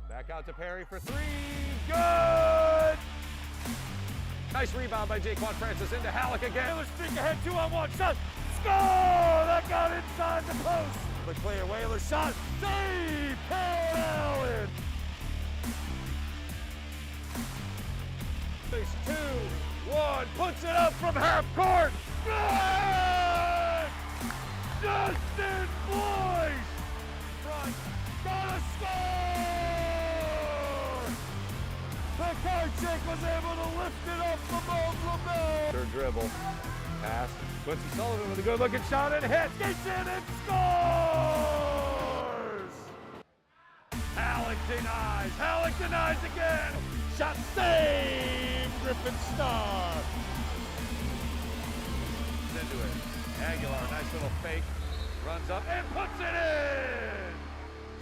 Back out to Perry for three. Good! Nice rebound by Jaquan Francis into Halleck again. Whalers streak ahead, 2-on-1 shot. Score! That got inside the post. The clear Whalers shot. Save! Paul Allen! 2-1. Puts it up from half court. Good! Justin Boyce! Front. Gotta score! The card check was able to lift it up above LaBelle. Third dribble. Pass. Quincy Sullivan with a good looking shot and hits. Gets in and scores! Halleck denies. Halleck denies again. Shot saved. Griffin Star. Into it. Aguilar, nice little fake. Runs up and puts it in.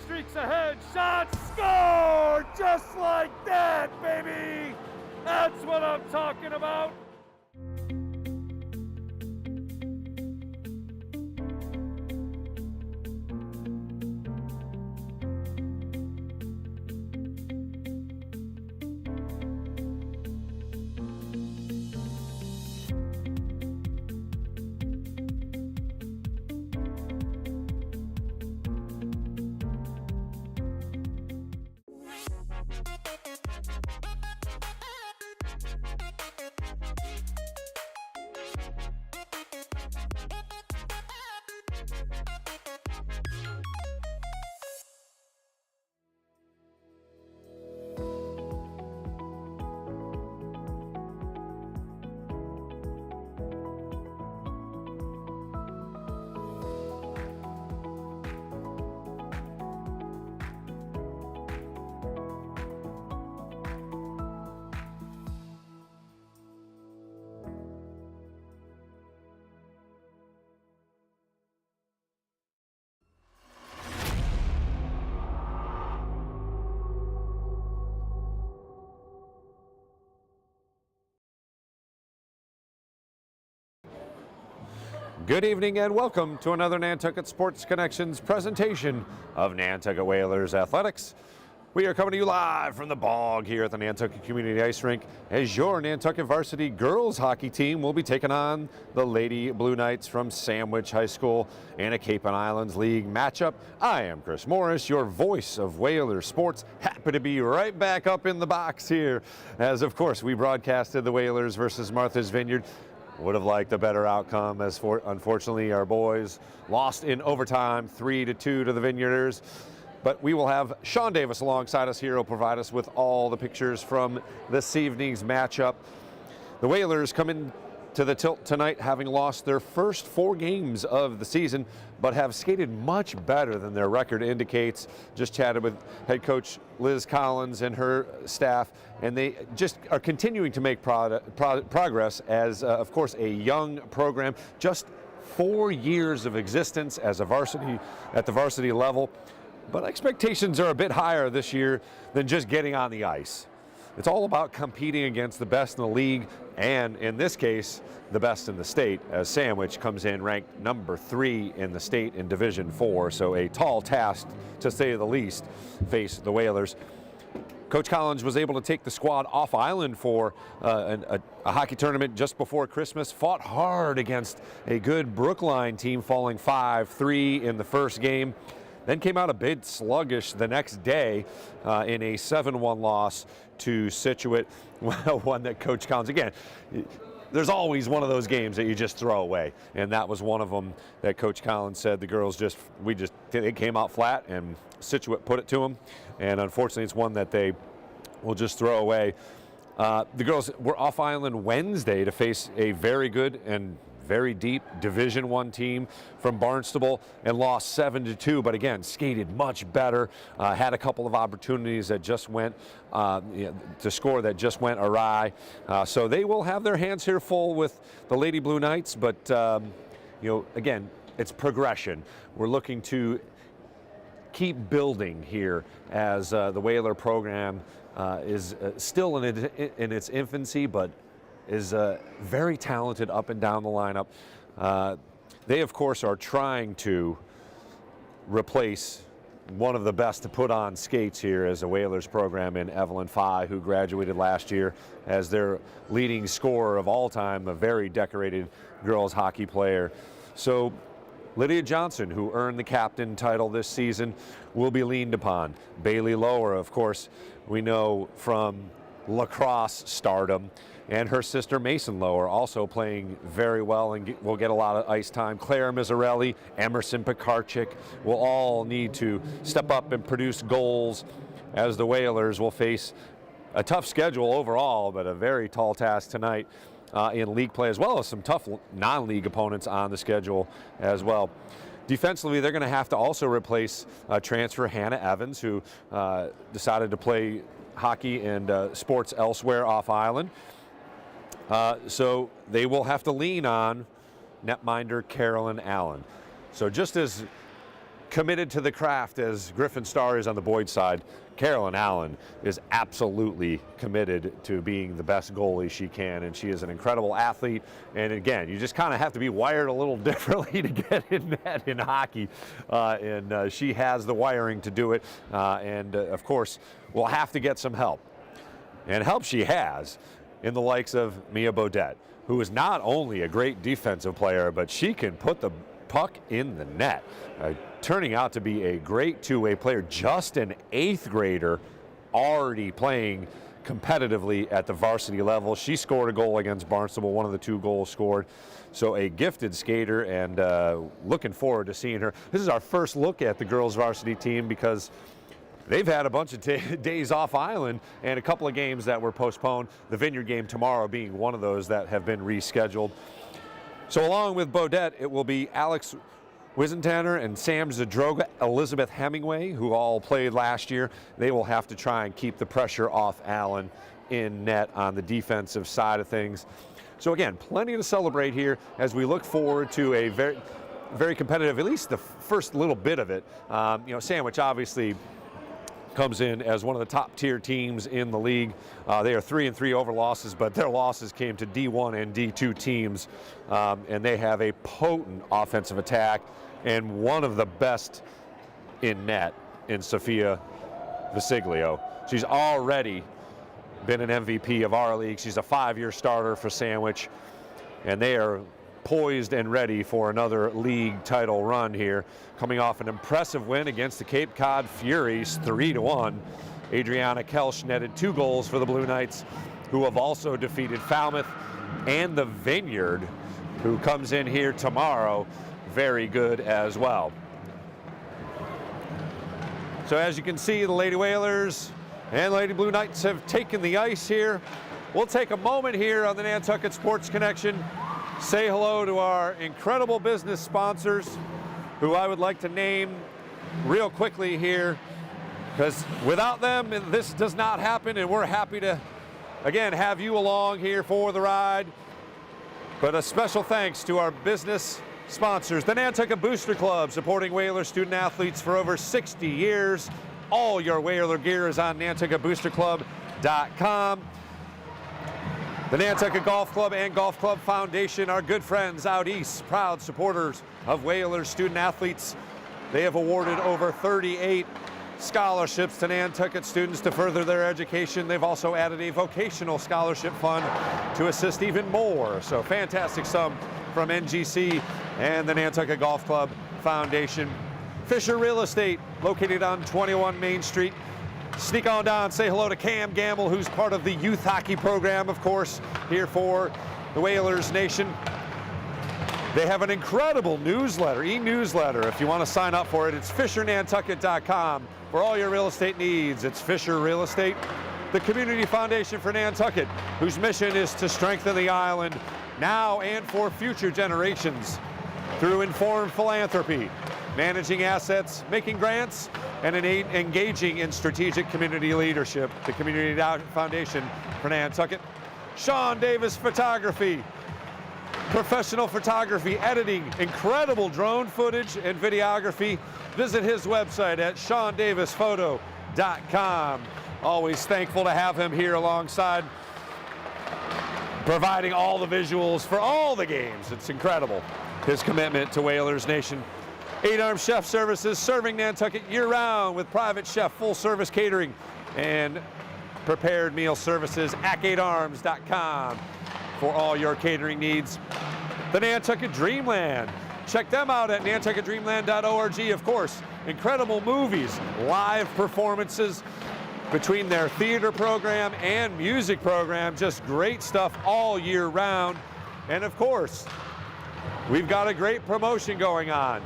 Streaks ahead, shot, score! Just like that, baby! That's what I'm talking about. Good evening and welcome to another Nantucket Sports Connections presentation of Nantucket Whalers Athletics. We are coming to you live from the bog here at the Nantucket Community Ice Rink as your Nantucket Varsity girls hockey team will be taking on the Lady Blue Knights from Sandwich High School in a Cape and Islands League matchup. I am Chris Morris, your voice of Whalers sports. Happy to be right back up in the box here as, of course, we broadcasted the Whalers versus Martha's Vineyard. Would have liked a better outcome as unfortunately our boys lost in overtime 3-2 to the Vineyarders. But we will have Sean Davis alongside us here. He'll provide us with all the pictures from this evening's matchup. The Whalers come in to the tilt tonight having lost their first 4 games of the season, but have skated much better than their record indicates. Just chatted with head coach Liz Collins and her staff, and they just are continuing to make progress as, of course, a young program. Just 4 years of existence as a varsity at the varsity level, but expectations are a bit higher this year than just getting on the ice. It's all about competing against the best in the league, and in this case, the best in the state, as Sandwich comes in ranked number 3 in the state in Division 4. So a tall task, to say the least, face the Whalers. Coach Collins was able to take the squad off island for a hockey tournament just before Christmas. Fought hard against a good Brookline team, falling 5-3 in the first game. Then came out a bit sluggish the next day in a 7-1 loss to Scituate, one that Coach Collins, again, there's always one of those games that you just throw away, and that was one of them that Coach Collins said the girls they came out flat, and Scituate put it to them, and unfortunately it's one that they will just throw away. The girls were off island Wednesday to face a very good and very deep Division I team from Barnstable and lost 7-2, but again, skated much better, had a couple of opportunities that just went to score that just went awry. So they will have their hands here full with the Lady Blue Knights, but again, it's progression. We're looking to keep building here as the Whaler program is still in its infancy, but is very talented up and down the lineup. They, of course, are trying to replace one of the best to put on skates here as a Whalers program in Evelyn Fye, who graduated last year as their leading scorer of all time, a very decorated girls hockey player. So Lydia Johnson, who earned the captain title this season, will be leaned upon. Bailey Lower, of course, we know from lacrosse stardom, and her sister Mason Lower also playing very well and will get a lot of ice time. Claire Mizzarelli, Emerson Pekarchik will all need to step up and produce goals as the Whalers will face a tough schedule overall, but a very tall task tonight in league play, as well as some tough non-league opponents on the schedule as well. Defensively, they're going to have to also replace transfer Hannah Evans, who decided to play hockey and sports elsewhere off island. So they will have to lean on netminder Carolyn Allen. So just as committed to the craft as Griffin Starr is on the Boyd side, Carolyn Allen is absolutely committed to being the best goalie she can, and she is an incredible athlete. And again, you just kind of have to be wired a little differently to get in net in hockey, and she has the wiring to do it, and of course will have to get some help, and help she has in the likes of Mia Bodette, who is not only a great defensive player, but she can put the puck in the net, turning out to be a great two-way player, just an 8th grader already playing competitively at the varsity level. She scored a goal against Barnstable, one of the 2 goals scored. So a gifted skater, and looking forward to seeing her. This is our first look at the girls varsity team because they've had a bunch of days off island and a couple of games that were postponed, the Vineyard game tomorrow being one of those that have been rescheduled. So along with Bodette, it will be Alex Wisentanner and Sam Zadroga, Elizabeth Hemingway, who all played last year. They will have to try and keep the pressure off Allen in net on the defensive side of things. So again, plenty to celebrate here as we look forward to a very competitive, at least the first little bit of it. Sandwich obviously comes in as one of the top tier teams in the league. They are 3-3 over losses, but their losses came to D1 and D2 teams, and they have a potent offensive attack and one of the best in net in Sophia Visiglio. She's already been an MVP of our league. She's a 5-year starter for Sandwich, and they are poised and ready for another league title run here, coming off an impressive win against the Cape Cod Furies 3-1. Adriana Kelsch netted 2 goals for the Blue Knights, who have also defeated Falmouth and the Vineyard, who comes in here tomorrow very good as well. So as you can see, the Lady Whalers and Lady Blue Knights have taken the ice here. We'll take a moment here on the Nantucket Sports Connection, say hello to our incredible business sponsors, who I would like to name real quickly here, because without them, this does not happen, and we're happy to, again, have you along here for the ride. But a special thanks to our business sponsors, the Nantucket Booster Club, supporting Whaler student athletes for over 60 years. All your Whaler gear is on NantucketBoosterClub.com. The Nantucket Golf Club and Golf Club Foundation, our good friends out east, proud supporters of Whalers student athletes. They have awarded over 38 scholarships to Nantucket students to further their education. They've also added a vocational scholarship fund to assist even more. So fantastic sum from NGC and the Nantucket Golf Club Foundation. Fisher Real Estate, located on 21 Main Street. Sneak on down, say hello to Cam Gamble, who's part of the youth hockey program, of course, here for the Whalers Nation. They have an incredible newsletter, e-newsletter. If you want to sign up for it, it's FisherNantucket.com. For all your real estate needs, it's Fisher Real Estate. The Community Foundation for Nantucket, whose mission is to strengthen the island now and for future generations through informed philanthropy, managing assets, making grants, and engaging in strategic community leadership. The Community Foundation for Nantucket. Sean Davis Photography, professional photography, editing, incredible drone footage and videography. Visit his website at SeanDavisPhoto.com. Always thankful to have him here alongside, providing all the visuals for all the games. It's incredible, his commitment to Whalers Nation. 8 Arm Chef Services, serving Nantucket year-round with private chef, full-service catering, and prepared meal services. Ac8arms.com for all your catering needs. The Nantucket Dreamland. Check them out at nantucketdreamland.org. Of course, incredible movies, live performances between their theater program and music program. Just great stuff all year round. And of course, we've got a great promotion going on.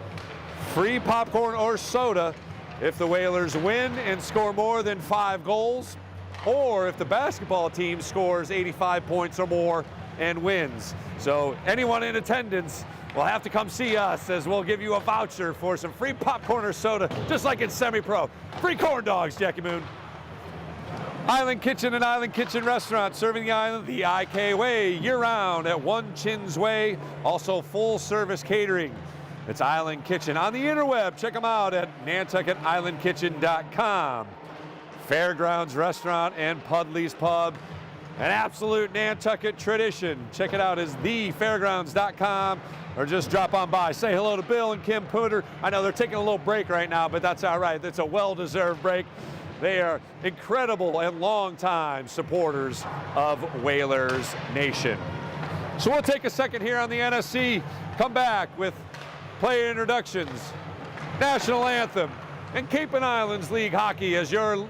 Free popcorn or soda if the Whalers win and score more than 5 goals, or if the basketball team scores 85 points or more and wins. So anyone in attendance will have to come see us, as we'll give you a voucher for some free popcorn or soda, just like in semi-pro. Free corn dogs, Jackie Moon. Island Kitchen and Island Kitchen Restaurant, serving the island the IK way year-round at One Chins Way. Also full-service catering. It's Island Kitchen. On the interweb, check them out at nantucketislankitchen.com. Fairgrounds Restaurant and Pudley's Pub, an absolute Nantucket tradition. Check it out as thefairgrounds.com, or just drop on by. Say hello to Bill and Kim Pooter. I know they're taking a little break right now, but that's all right. It's a well-deserved break. They are incredible and longtime supporters of Whalers Nation. So we'll take a second here on the NSC, come back with player introductions, national anthem, and Cape and Islands League hockey as your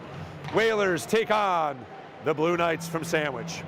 Whalers take on the Blue Knights from Sandwich.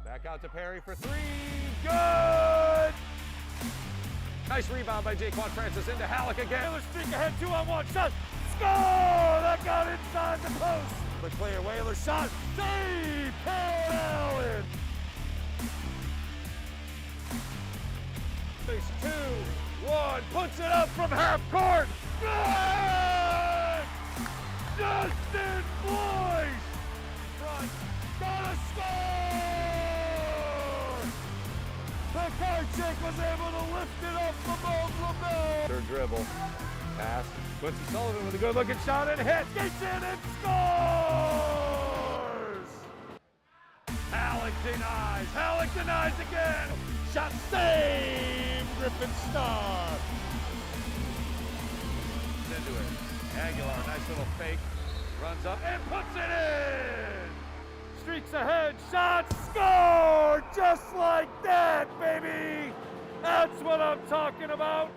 Back out to Perry for 3. Good! Nice rebound by Jaquan Francis into Halleck again. Whalers streak ahead, 2-on-1 shot. Score! That got inside the post. The clear Whalers shot. Save! Paul Allen! 6-2-1. Puts it up from half court. Good! Justin Boyce! Front. Gotta score! The card check was able to lift it up above LaBelle. Third dribble. Pass. Quincy Sullivan with a good looking shot and hit. Gets in and scores! Halleck denies. Halleck denies again. Shot saved. Griffin Star. Into it. Aguilar, nice little fake. Runs up and puts it in. Streaks ahead, shot, score! Just like that, baby! That's what I'm talking about.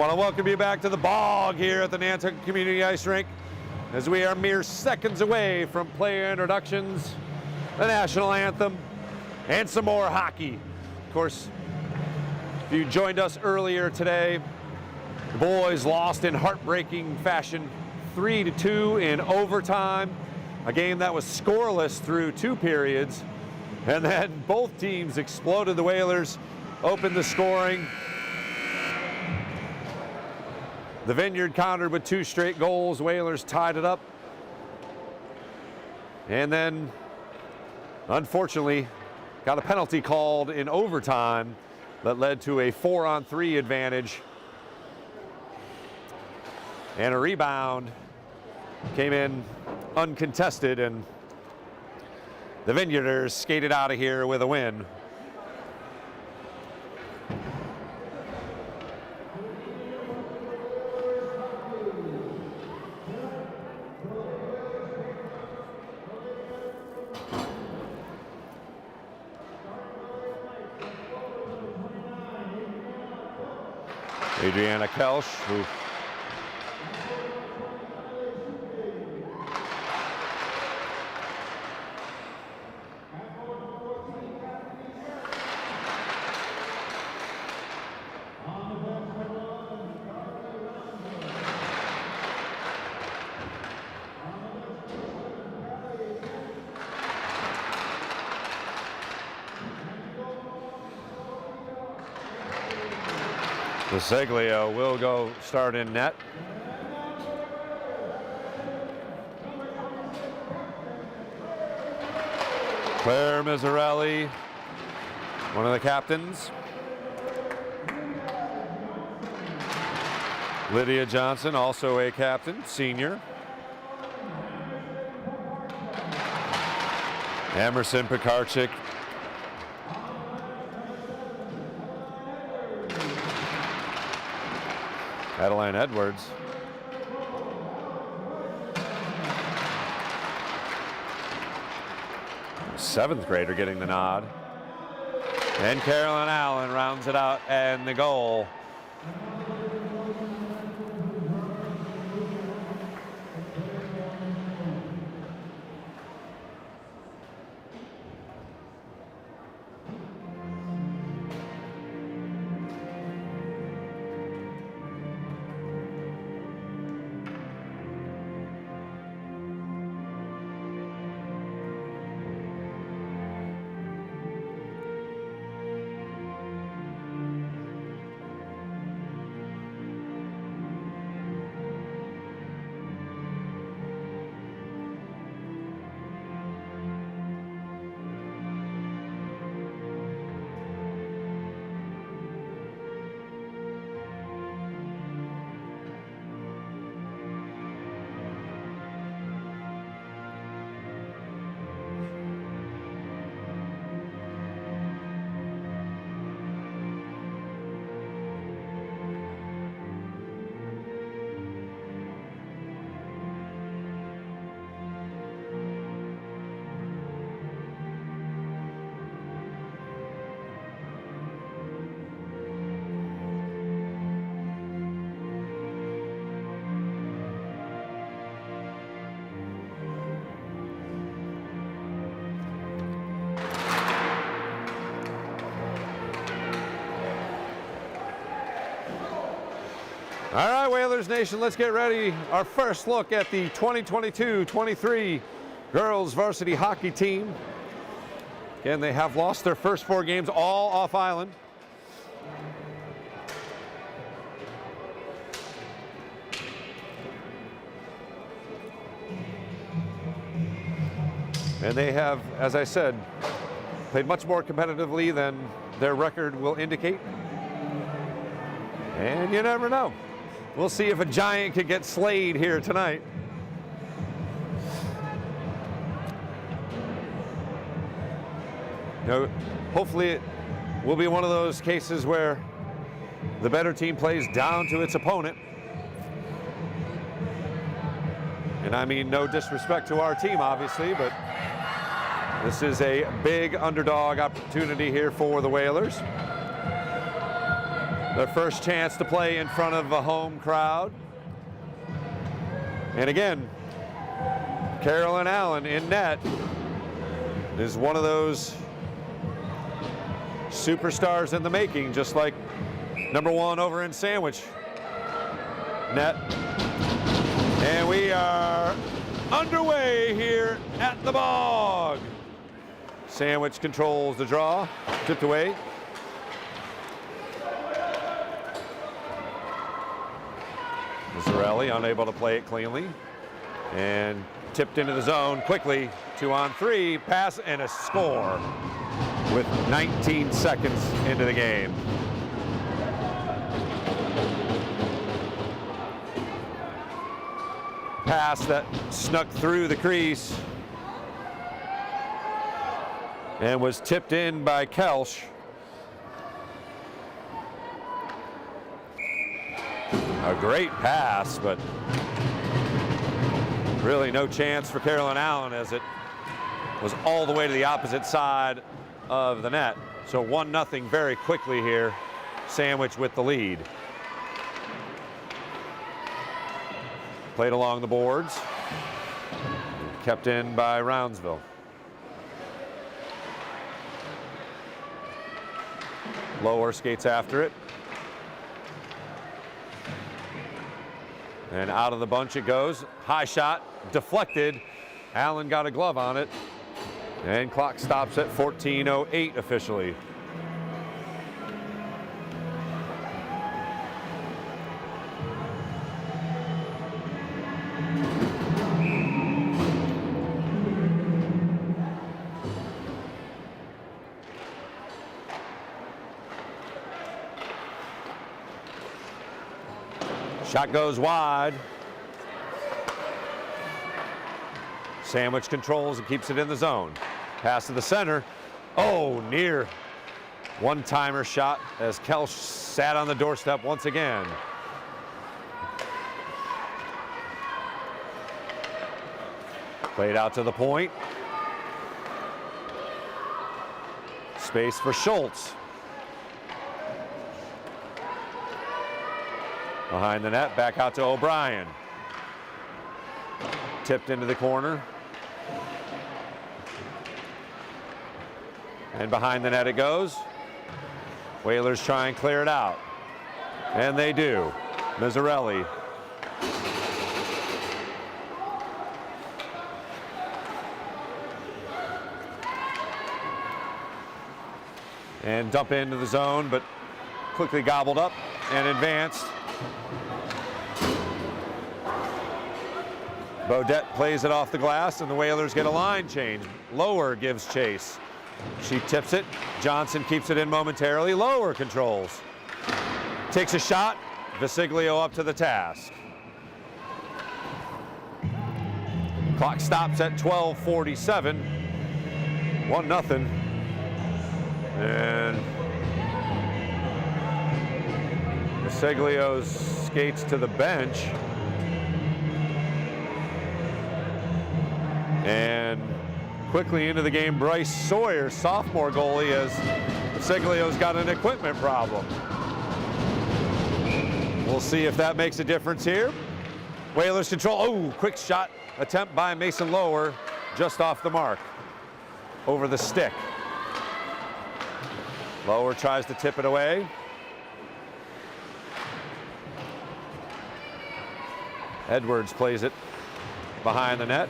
Want to welcome you back to the bog here at the Nantucket Community Ice Rink, as we are mere seconds away from player introductions, the national anthem, and some more hockey. Of course, if you joined us earlier today, the boys lost in heartbreaking fashion 3-2 in overtime, a game that was scoreless through 2 periods, and then both teams exploded. The Whalers opened the scoring. The Vineyard countered with 2 straight goals. Whalers tied it up. And then, unfortunately, got a penalty called in overtime that led to a 4-on-3 advantage. And a rebound came in uncontested, and the Vineyarders skated out of here with a win. Adriana Kelsch, who Seglio will go start in net. Claire Mizzarelli, one of the captains. Lydia Johnson, also a captain, senior. Emerson Pekarczyk. Adeline Edwards. Seventh grader getting the nod. And Carolyn Allen rounds it out, and the goal. All right, Whalers Nation, let's get ready. Our first look at the 2022-23 girls varsity hockey team. Again, they have lost their first 4 games, all off island. And they have, as I said, played much more competitively than their record will indicate. And you never know. We'll see if a giant could get slayed here tonight. You know, hopefully it will be one of those cases where the better team plays down to its opponent. And I mean no disrespect to our team, obviously, but this is a big underdog opportunity here for the Whalers. Their first chance to play in front of a home crowd. And again, Carolyn Allen in net is one of those superstars in the making, just like number one over in Sandwich. Net. And we are underway here at the Bog. Sandwich controls the draw, tipped away. Mazzarelli unable to play it cleanly. And tipped into the zone quickly. 2-on-3, pass and a score with 19 seconds into the game. Pass that snuck through the crease and was tipped in by Kelsch. A great pass, but really no chance for Carolyn Allen as it was all the way to the opposite side of the net. So 1-0 very quickly here. Sandwich with the lead. Played along the boards. Kept in by Roundsville. Lower skates after it. And out of the bunch it goes. High shot, deflected. Allen got a glove on it. And clock stops at 14:08 officially. Shot goes wide. Sandwich controls and keeps it in the zone. Pass to the center. Oh, near one-timer shot as Kelsch sat on the doorstep once again. Played out to the point. Space for Schultz. Behind the net, back out to O'Brien. Tipped into the corner. And behind the net it goes. Whalers try and clear it out. And they do. Mazzarelli. And dump into the zone, but quickly gobbled up and advanced. Bodette plays it off the glass, and the Whalers get a line change. Lower gives chase. She tips it. Johnson keeps it in momentarily. Lower controls. Takes a shot. Visiglio up to the task. Clock stops at 12:47. 1-0. And Visiglio skates to the bench. And quickly into the game, Bryce Sawyer, sophomore goalie, as Visiglio's got an equipment problem. We'll see if that makes a difference here. Whalers control. Oh, quick shot attempt by Mason Lower, just off the mark, over the stick. Lower tries to tip it away. Edwards plays it behind the net.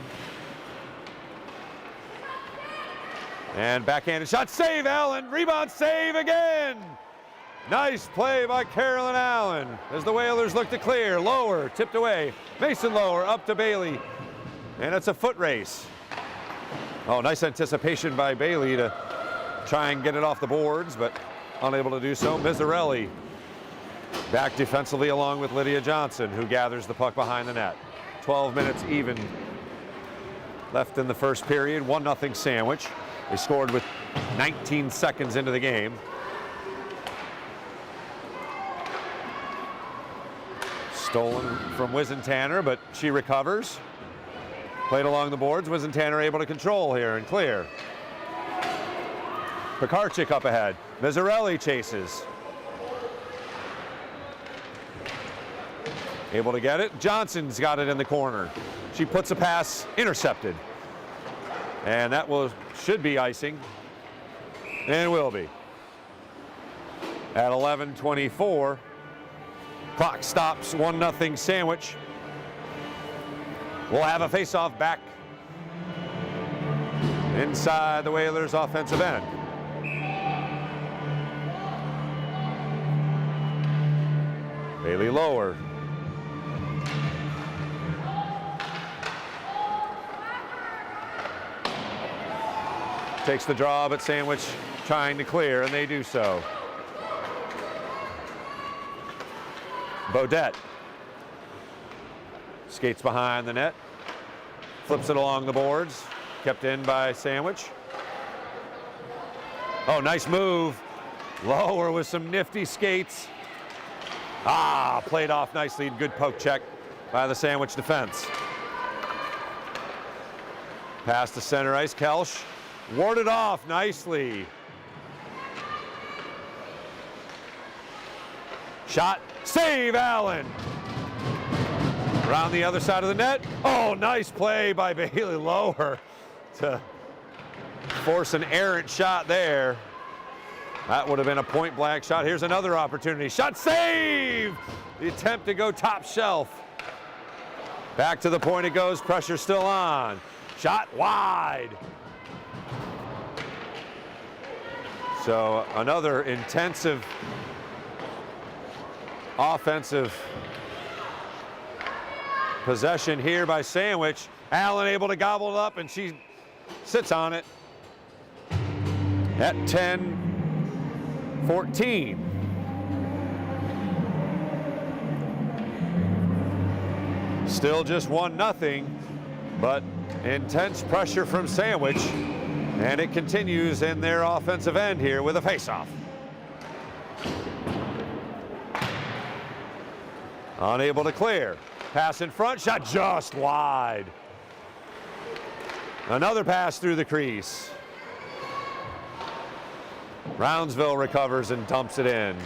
And backhanded shot, save Allen, rebound save again. Nice play by Carolyn Allen as the Whalers look to clear. Lower, tipped away. Mason Lower up to Bailey. And it's a foot race. Oh, nice anticipation by Bailey to try and get it off the boards, but unable to do so. Mazzarelli back defensively along with Lydia Johnson, who gathers the puck behind the net. 12 minutes even left in the first period. 1-0 Sandwich. They scored with 19 seconds into the game. Stolen from Wisentanner, but she recovers. Played along the boards. Wisentanner able to control here and clear. Pekarczyk up ahead. Mazzarelli chases. able to get it. Johnson's got it in the corner. She puts a pass, intercepted. And that should be icing, and will be. At 11:24, clock stops, 1-0 Sandwich. We'll have a face-off back inside the Whalers' offensive end. Bailey Lower. Takes the draw, but Sandwich trying to clear, and they do so. Bodette skates behind the net, flips it along the boards, kept in by Sandwich. Oh, nice move. Lower with some nifty skates. Played off nicely. Good poke check by the Sandwich defense. Pass to center ice. Kelsch warded off nicely. Shot, save, Allen. Around the other side of the net. Oh, nice play by Bailey Lower to force an errant shot there. That would have been a point blank shot. Here's another opportunity. Shot, save! The attempt to go top shelf. Back to the point it goes, pressure still on. Shot wide. So another intensive offensive possession here by Sandwich. Allen able to gobble it up, and she sits on it at 10-14. Still just 1-0, but intense pressure from Sandwich, and it continues in their offensive end here with a faceoff. Unable to clear. Pass in front, shot just wide. Another pass through the crease. Brownsville recovers and dumps it in.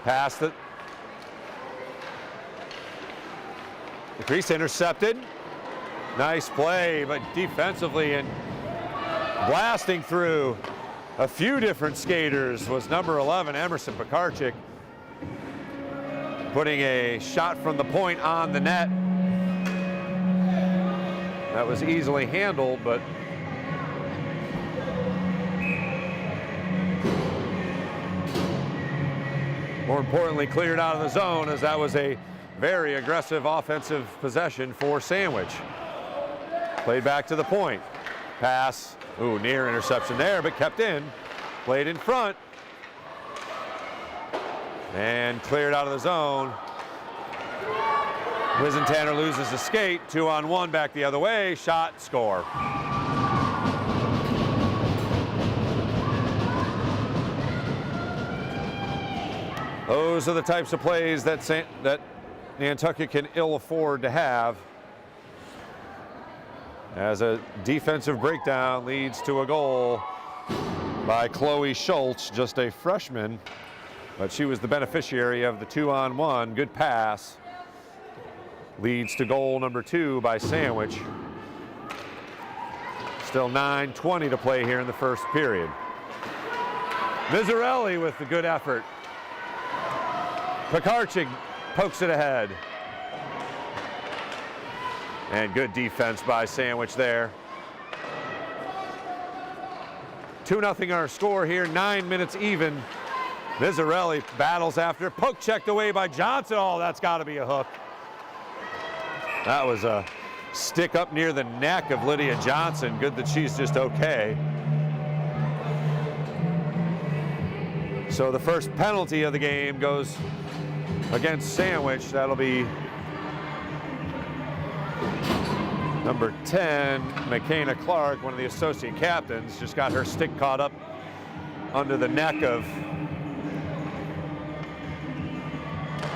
Pass the crease intercepted. Nice play, but defensively and blasting through a few different skaters was number 11, Emerson Pekarczyk, putting a shot from the point on the net. That was easily handled, but more importantly, cleared out of the zone, as that was a very aggressive offensive possession for Sandwich. Played back to the point. Pass, near interception there, but kept in. Played in front. And cleared out of the zone. Wisentanner loses the skate. 2-on-1 back the other way. Shot, score. Those are the types of plays that Nantucket can ill afford to have, as a defensive breakdown leads to a goal by Chloe Schultz, just a freshman, but she was the beneficiary of the 2-on-1. Good pass. Leads to goal number 2 by Sandwich. Still 9:20 to play here in the first period. Miserelli with the good effort. Pekarczyk pokes it ahead. And good defense by Sandwich there. 2-0 our score here, 9 minutes even. Miserelli battles after, poke checked away by Johnson. Oh, that's got to be a hook. That was a stick up near the neck of Lydia Johnson. Good that she's just okay. So the first penalty of the game goes against Sandwich. That'll be number 10, McKenna Clark, one of the associate captains, just got her stick caught up under the neck of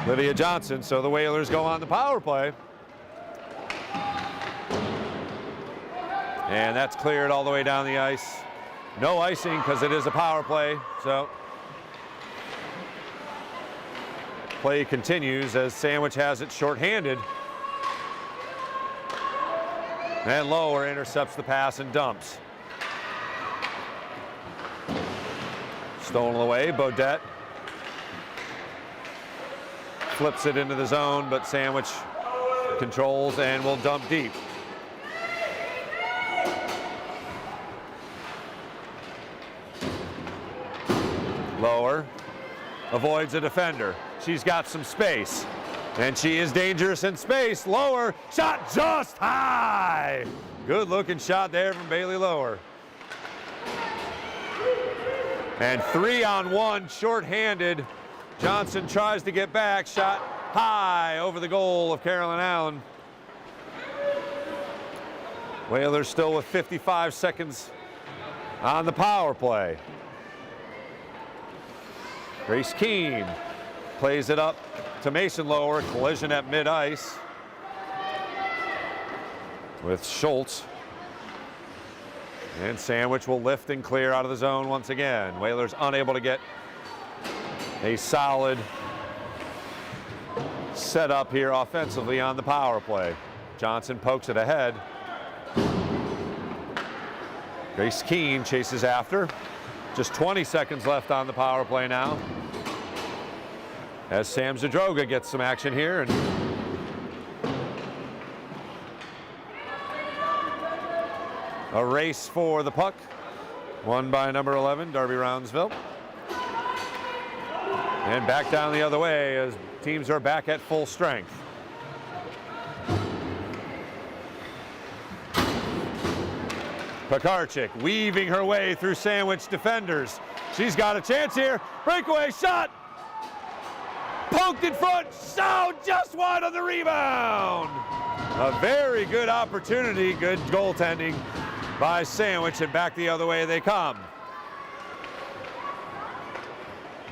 Lydia Johnson. So the Whalers go on the power play. And that's cleared all the way down the ice. No icing because it is a power play. So Play continues as Sandwich has it shorthanded. And Lower intercepts the pass and dumps. Stolen away, Bodette flips it into the zone, but Sandwich controls and will dump deep. Lower avoids a defender. She's got some space, and she is dangerous in space. Lower, shot just high. Good looking shot there from Bailey Lower. And 3-on-1, short-handed. Johnson tries to get back, shot high over the goal of Carolyn Allen. Whalers still with 55 seconds on the power play. Grace Keene plays it up to Mason Lower, collision at mid-ice with Schultz. And Sandwich will lift and clear out of the zone once again. Whalers unable to get a solid setup here offensively on the power play. Johnson pokes it ahead. Grace Keene chases after. Just 20 seconds left on the power play now, as Sam Zadroga gets some action here. And a race for the puck, won by number 11, Darby Roundsville. And back down the other way as teams are back at full strength. Pekarchik weaving her way through Sandwich defenders. She's got a chance here. Breakaway shot. Poked in front. So just wide on the rebound. A very good opportunity. Good goaltending by Sandwich, and back the other way they come.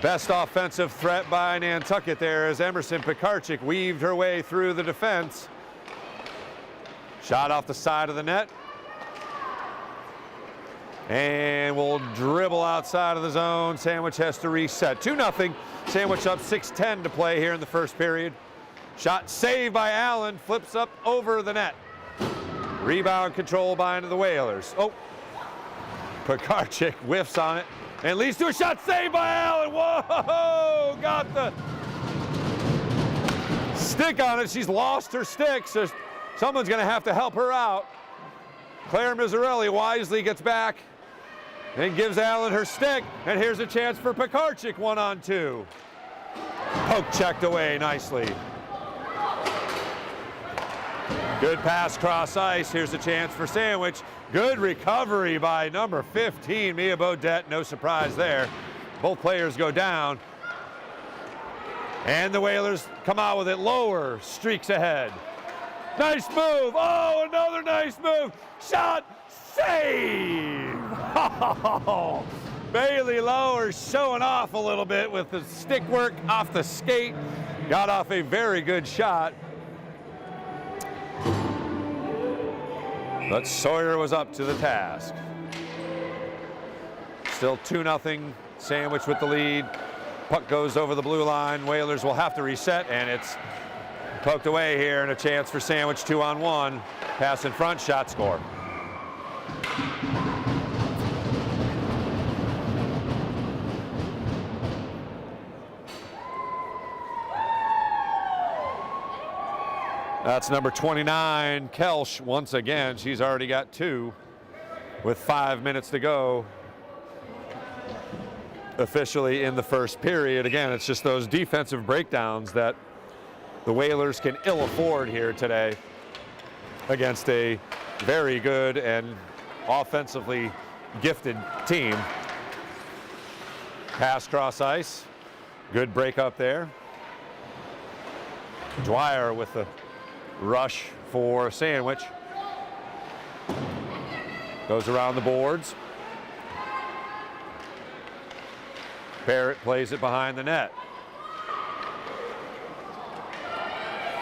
Best offensive threat by Nantucket there as Emerson Pekarchik weaved her way through the defense. Shot off the side of the net. And will dribble outside of the zone. Sandwich has to reset. 2-0. Sandwich up 6:10 to play here in the first period. Shot saved by Allen. Flips up over the net. Rebound control by the Whalers. Oh, Pekarchik whiffs on it and leads to a shot saved by Allen. Whoa, got the stick on it. She's lost her stick, so someone's going to have to help her out. Claire Mizzarelli wisely gets back and gives Allen her stick, and here's a chance for Pekarchik, 1-on-2. Poke checked away nicely. Good pass cross ice. Here's a chance for Sandwich. Good recovery by number 15, Mia Bodette. No surprise there. Both players go down. And the Whalers come out with it. Lower streaks ahead. Nice move. Oh, another nice move. Shot. Save. Oh, Bailey Lower showing off a little bit with the stick work off the skate. Got off a very good shot. But Sawyer was up to the task. Still 2-0. Sandwich with the lead. Puck goes over the blue line. Whalers will have to reset, and it's poked away here, and a chance for Sandwich, 2-on-1. Pass in front, shot, score. That's number 29, Kelsch, once again. She's already got 2 with 5 minutes to go officially in the first period. Again, it's just those defensive breakdowns that the Whalers can ill afford here today against a very good and offensively gifted team. Pass cross ice. Good break up there. Dwyer with the rush for Sandwich. Goes around the boards. Barrett plays it behind the net.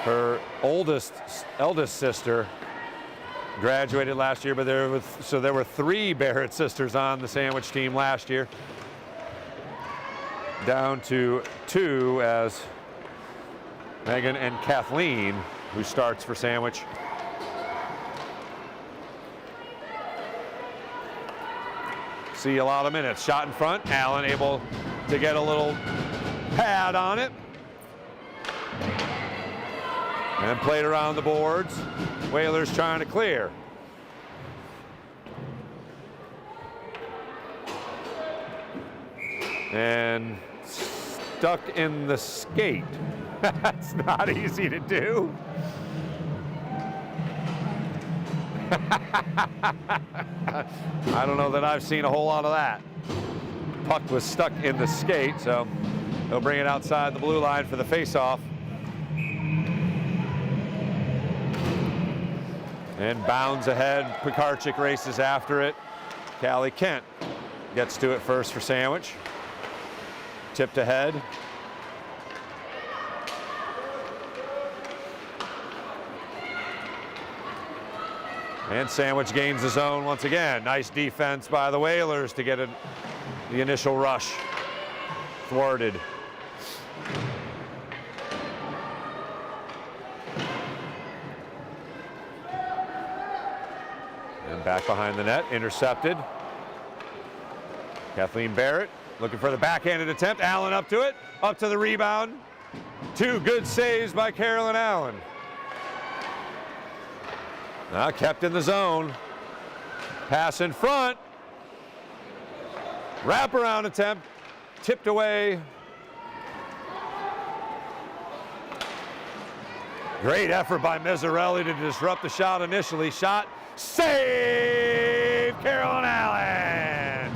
Her eldest sister graduated last year, but there were 3 Barrett sisters on the Sandwich team last year. Down to 2 as Megan and Kathleen, who starts for Sandwich. See a lot of minutes. Shot in front. Allen able to get a little pad on it. And played around the boards. Whalers trying to clear. And stuck in the skate. That's not easy to do. I don't know that I've seen a whole lot of that. Puck was stuck in the skate, so they'll bring it outside the blue line for the face-off. And bounds ahead. Pekarczyk races after it. Callie Kent gets to it first for Sandwich. Tipped ahead. And Sandwich gains the zone once again. Nice defense by the Whalers to get the initial rush thwarted. And back behind the net, intercepted. Kathleen Barrett looking for the backhanded attempt. Allen up to it, up to the rebound. Two good saves by Carolyn Allen. Now kept in the zone. Pass in front. Wraparound attempt. Tipped away. Great effort by Mizzarelli to disrupt the shot initially. Shot. Save! Carolyn Allen!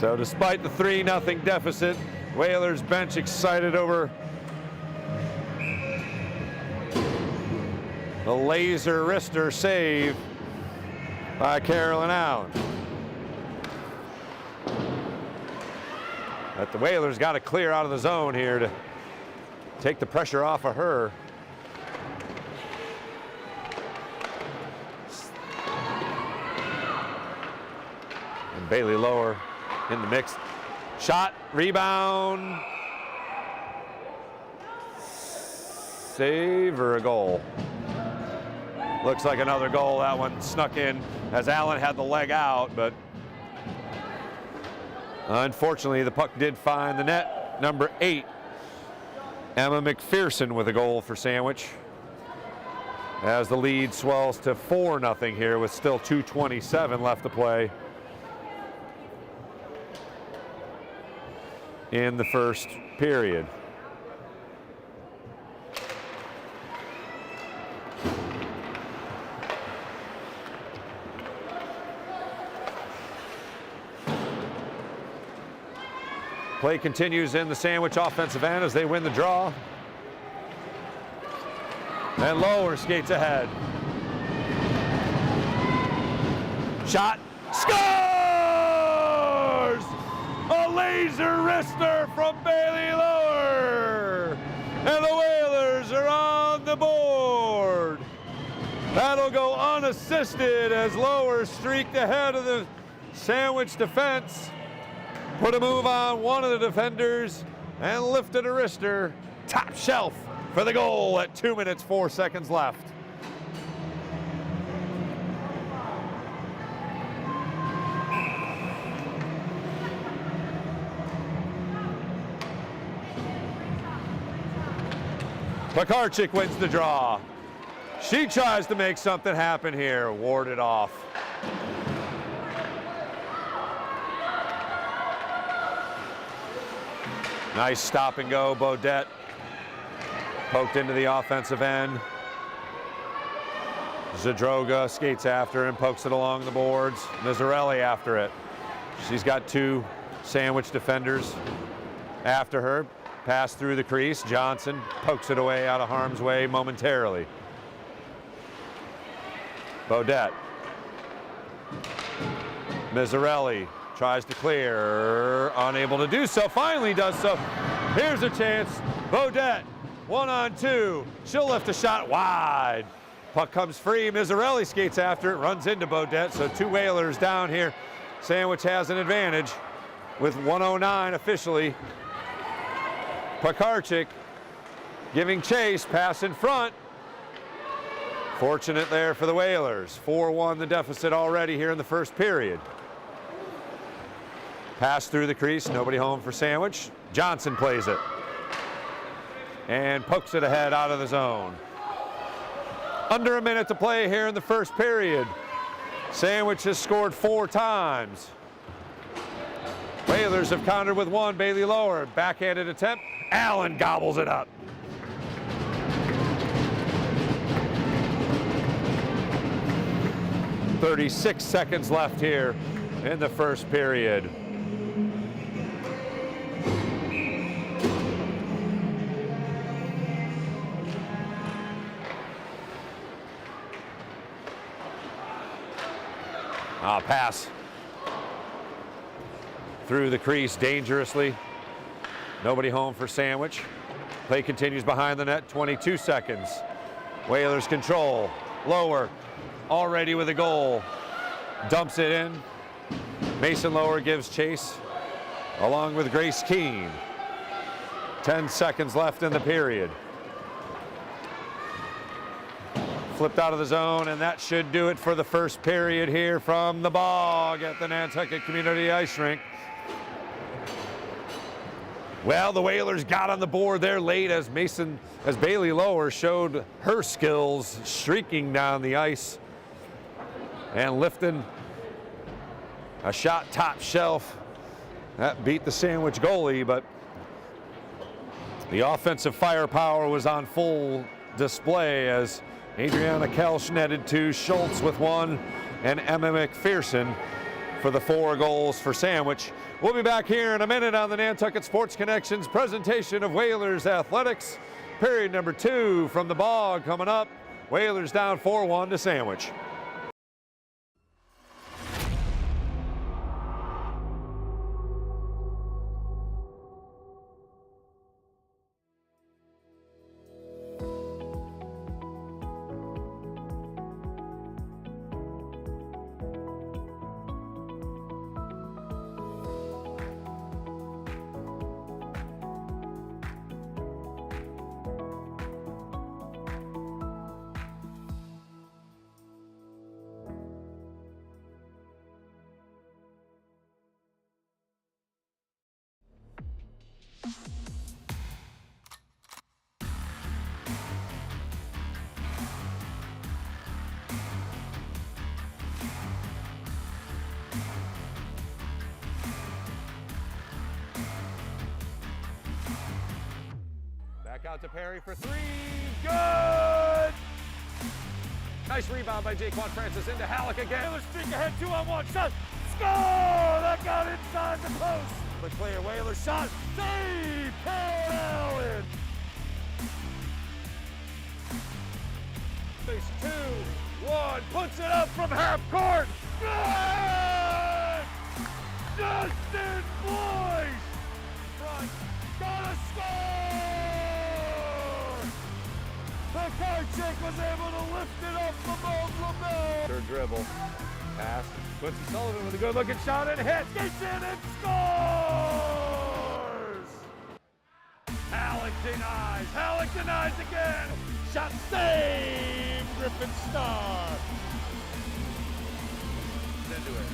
So despite the 3-0 deficit, Whalers bench excited over the laser wrister save by Carolyn Allen. But the Whalers got to clear out of the zone here to take the pressure off of her. And Bailey Lower in the mix. Shot, rebound, save or a goal? Looks like another goal. That one snuck in as Allen had the leg out, but unfortunately the puck did find the net. Number 8, Emma McPherson with a goal for Sandwich. As the lead swells to 4-0 here with still 2:27 left to play in the first period. Play continues in the Sandwich offensive end as they win the draw. And Lower skates ahead. Shot, scores! A laser wrister from Bailey Lower. And the Whalers are on the board. That'll go unassisted as Lower streaked ahead of the Sandwich defense. Put a move on one of the defenders and lifted a wrister top shelf for the goal at 2 minutes, 4 seconds left. Pekarczyk wins the draw. She tries to make something happen here, warded off. Nice stop and go, Bodette. Poked into the offensive end. Zadroga skates after and pokes it along the boards. Mizzarelli after it. She's got 2 Sandwich defenders after her. Pass through the crease. Johnson pokes it away out of harm's way momentarily. Bodette. Mizzarelli tries to clear, unable to do so, finally does so. Here's a chance. Bodette, 1-on-2. She'll lift a shot wide. Puck comes free. Mizzarelli skates after it, runs into Bodette. So 2 Whalers down here Sandwich has an advantage with 1:09 officially. Pekarczyk giving chase, pass in front. Fortunate there for the Whalers. 4-1 the deficit already here in the first period. Pass through the crease, nobody home for Sandwich. Johnson plays it and pokes it ahead out of the zone. Under a minute to play here in the first period. Sandwich has scored 4 times. Whalers have countered with 1. Bailey Lower, backhanded attempt. Allen gobbles it up. "36 seconds left here in the first period. Pass through the crease dangerously. Nobody home for Sandwich. Play continues behind the net, 22 seconds. Whalers control. Lower, already with a goal. Dumps it in. Mason Lower gives chase along with Grace Keene. 10 seconds left in the period. Flipped out of the zone, and that should do it for the first period here from the Bog at the Nantucket Community Ice Rink. Well, the Whalers got on the board there late as Bailey Lower showed her skills, streaking down the ice and lifting a shot top shelf. That beat the Sandwich goalie, but the offensive firepower was on full display as Adriana Kelsch netted 2, Schultz with 1, and Emma McPherson for the 4 goals for Sandwich. We'll be back here in a minute on the Nantucket Sports Connections presentation of Whalers Athletics. Period number 2 from the Bog coming up. Whalers down 4-1 to Sandwich. Back out to Perry for 3. Good! Nice rebound by Jaquan Francis into Halleck again. Whalers streak ahead, 2-on-1. Shot! Score! That got inside the post. The clear Whalers shot. Save! Carol Allen! Space 2-1. Puts it up from half court. Good! Justin Boyce! Front. Gotta score! Pekarczyk was able to lift it up from LaBelle. Third dribble. Pass. Quincy Sullivan with a good looking shot and hit. Gets in and scores! Halleck denies. Halleck denies again. Shot saved. Griffin Starr. Into it.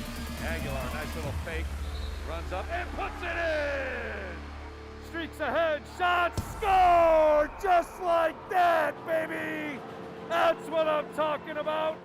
Aguilar, nice little fake. Runs up and puts it in. Streaks ahead, shot, score! Just like that, baby! That's what I'm talking about.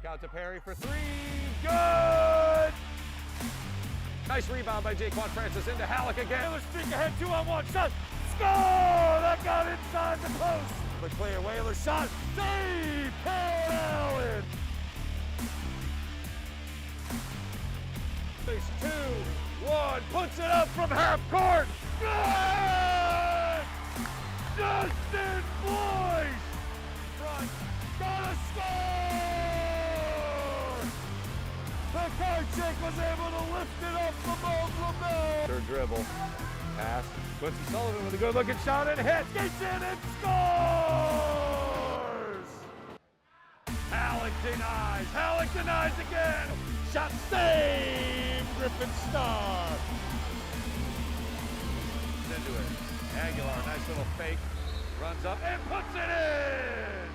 out to Perry for three. Good! Nice rebound by Jaquan Francis into Halleck again. Whalers streak ahead, 2-on-1 shot. Score! That got inside the post. Quick player, Whalers shot. Save! Carolyn Allen! Face 2-1. Puts it up from half court. Good! Justin Boyce! Front. Gotta score! Pekarczyk was able to lift it up from LeBell. Third dribble. Pass. Quincy Sullivan with a good looking shot and hits. Gets in and scores! Halleck denies. Halleck denies again. Shot saved. Griffin Starr. Into it. Aguilar, nice little fake. Runs up and puts it in.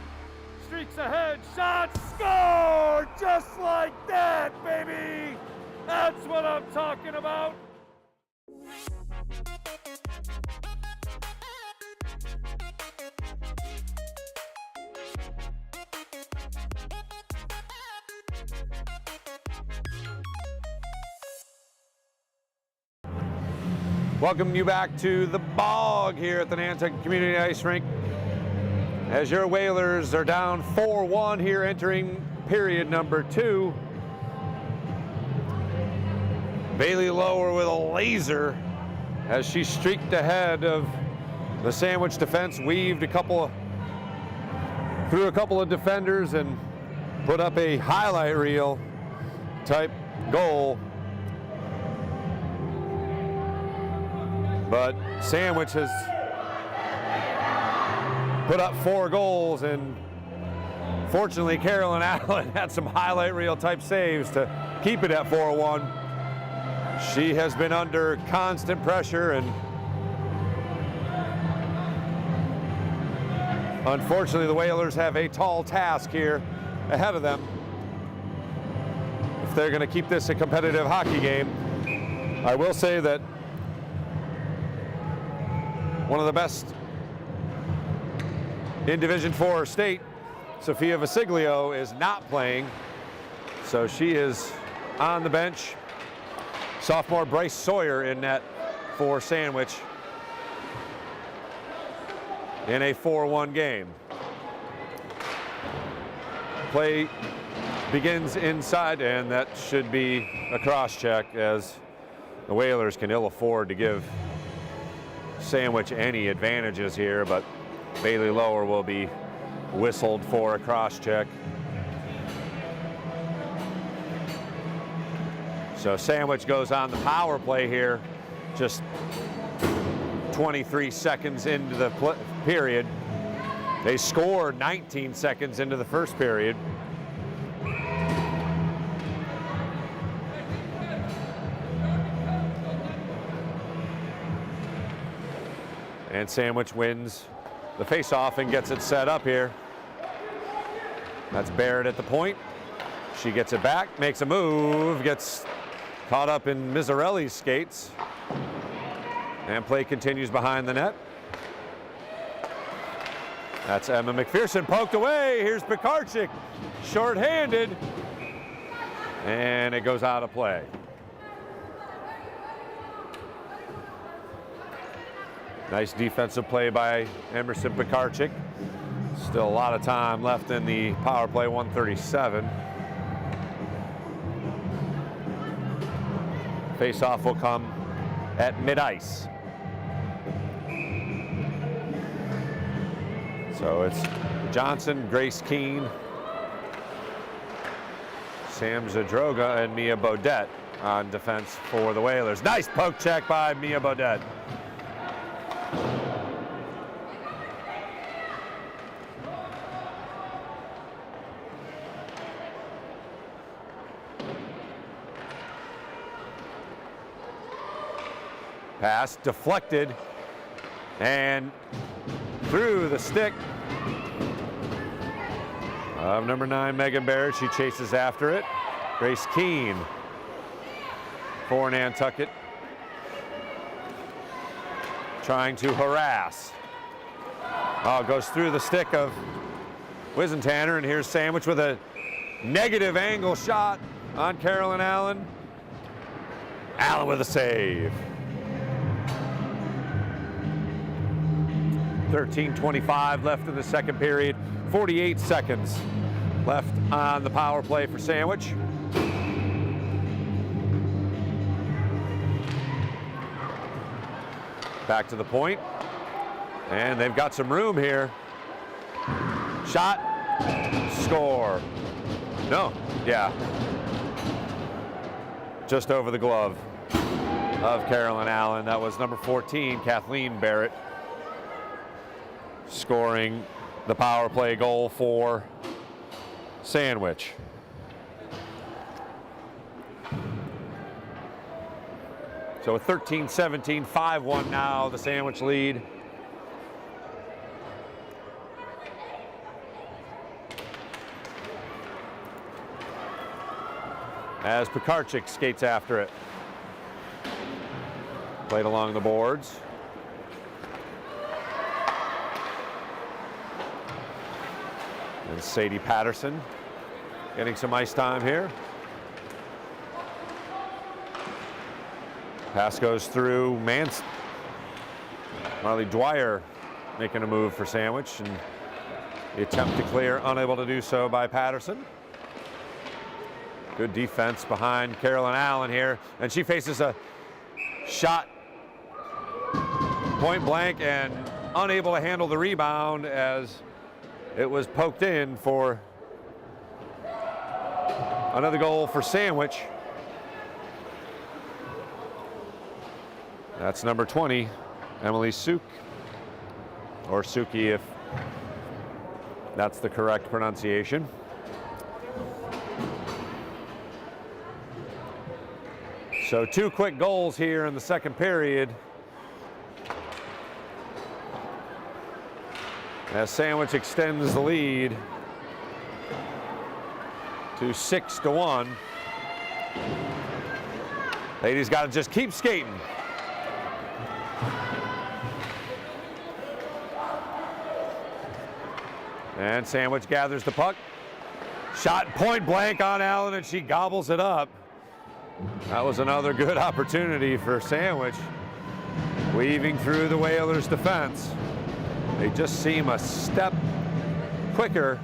Streaks ahead. Shot. Score! Just like that, baby. That's what I'm talking about. Welcome you back to the Bog here at the Nantucket Community Ice Rink. As your Whalers are down 4-1 here entering period number 2. Bailey Lower with a laser as she streaked ahead of the Sandwich defense, weaved through a couple of defenders and put up a highlight reel type goal. But Sandwich has put up 4 goals, and fortunately Carolyn Allen had some highlight reel type saves to keep it at 4-1. She has been under constant pressure, and unfortunately the Whalers have a tall task here ahead of them if they're going to keep this a competitive hockey game. I will say that one of the best in Division IV state, Sophia Vasiglio, is not playing, so she is on the bench. Sophomore Bryce Sawyer in net for Sandwich in a 4-1 game. Play begins inside, and that should be a cross check, as the Whalers can ill afford to give Sandwich any advantages here, but Bailey Lower will be whistled for a cross check. So Sandwich goes on the power play here, just 23 seconds into the period. They scored 19 seconds into the first period. And Sandwich wins the face-off and gets it set up here. That's Barrett at the point. She gets it back, makes a move, gets caught up in Mizzarelli's skates. And play continues behind the net. That's Emma McPherson poked away. Here's Pekarczyk, short-handed. And it goes out of play. Nice defensive play by Emerson Pekarczyk. Still a lot of time left in the power play, 1:37. Face-off will come at mid-ice. So it's Johnson, Grace Keene, Sam Zadroga, and Mia Bodette on defense for the Whalers. Nice poke check by Mia Bodette. Pass deflected and through the stick of number 9, Megan Barrett. She chases after it. Grace Keene for Nantucket, trying to harass. Oh, goes through the stick of Wisentanner, and here's Sandwich with a Negative angle shot on Carolyn Allen. Allen with a save. 13:25 left in the second period. 48 seconds left on the power play for Sandwich. Back to the point. And they've got some room here. Shot. Score. No. Yeah. Just over the glove of Carolyn Allen. That was number 14, Kathleen Barrett, scoring the power play goal for Sandwich. So 13-17, 5-1 now, the Sandwich lead. As Pekarczyk skates after it. Played along the boards. And Sadie Patterson getting some ice time here. Pass goes through Marley Dwyer making a move for Sandwich, and the attempt to clear, unable to do so by Patterson. Good defense behind Carolyn Allen here, and she faces a shot point blank and unable to handle the rebound as it was poked in for another goal for Sandwich. That's number 20, Emily Suk, or Suki if that's the correct pronunciation. So 2 quick goals here in the second period. As Sandwich extends the lead to 6-1. Ladies got to just keep skating. And Sandwich gathers the puck. Shot point blank on Allen, and she gobbles it up. That was another good opportunity for Sandwich. Weaving through the Whalers' defense. They just seem a step quicker.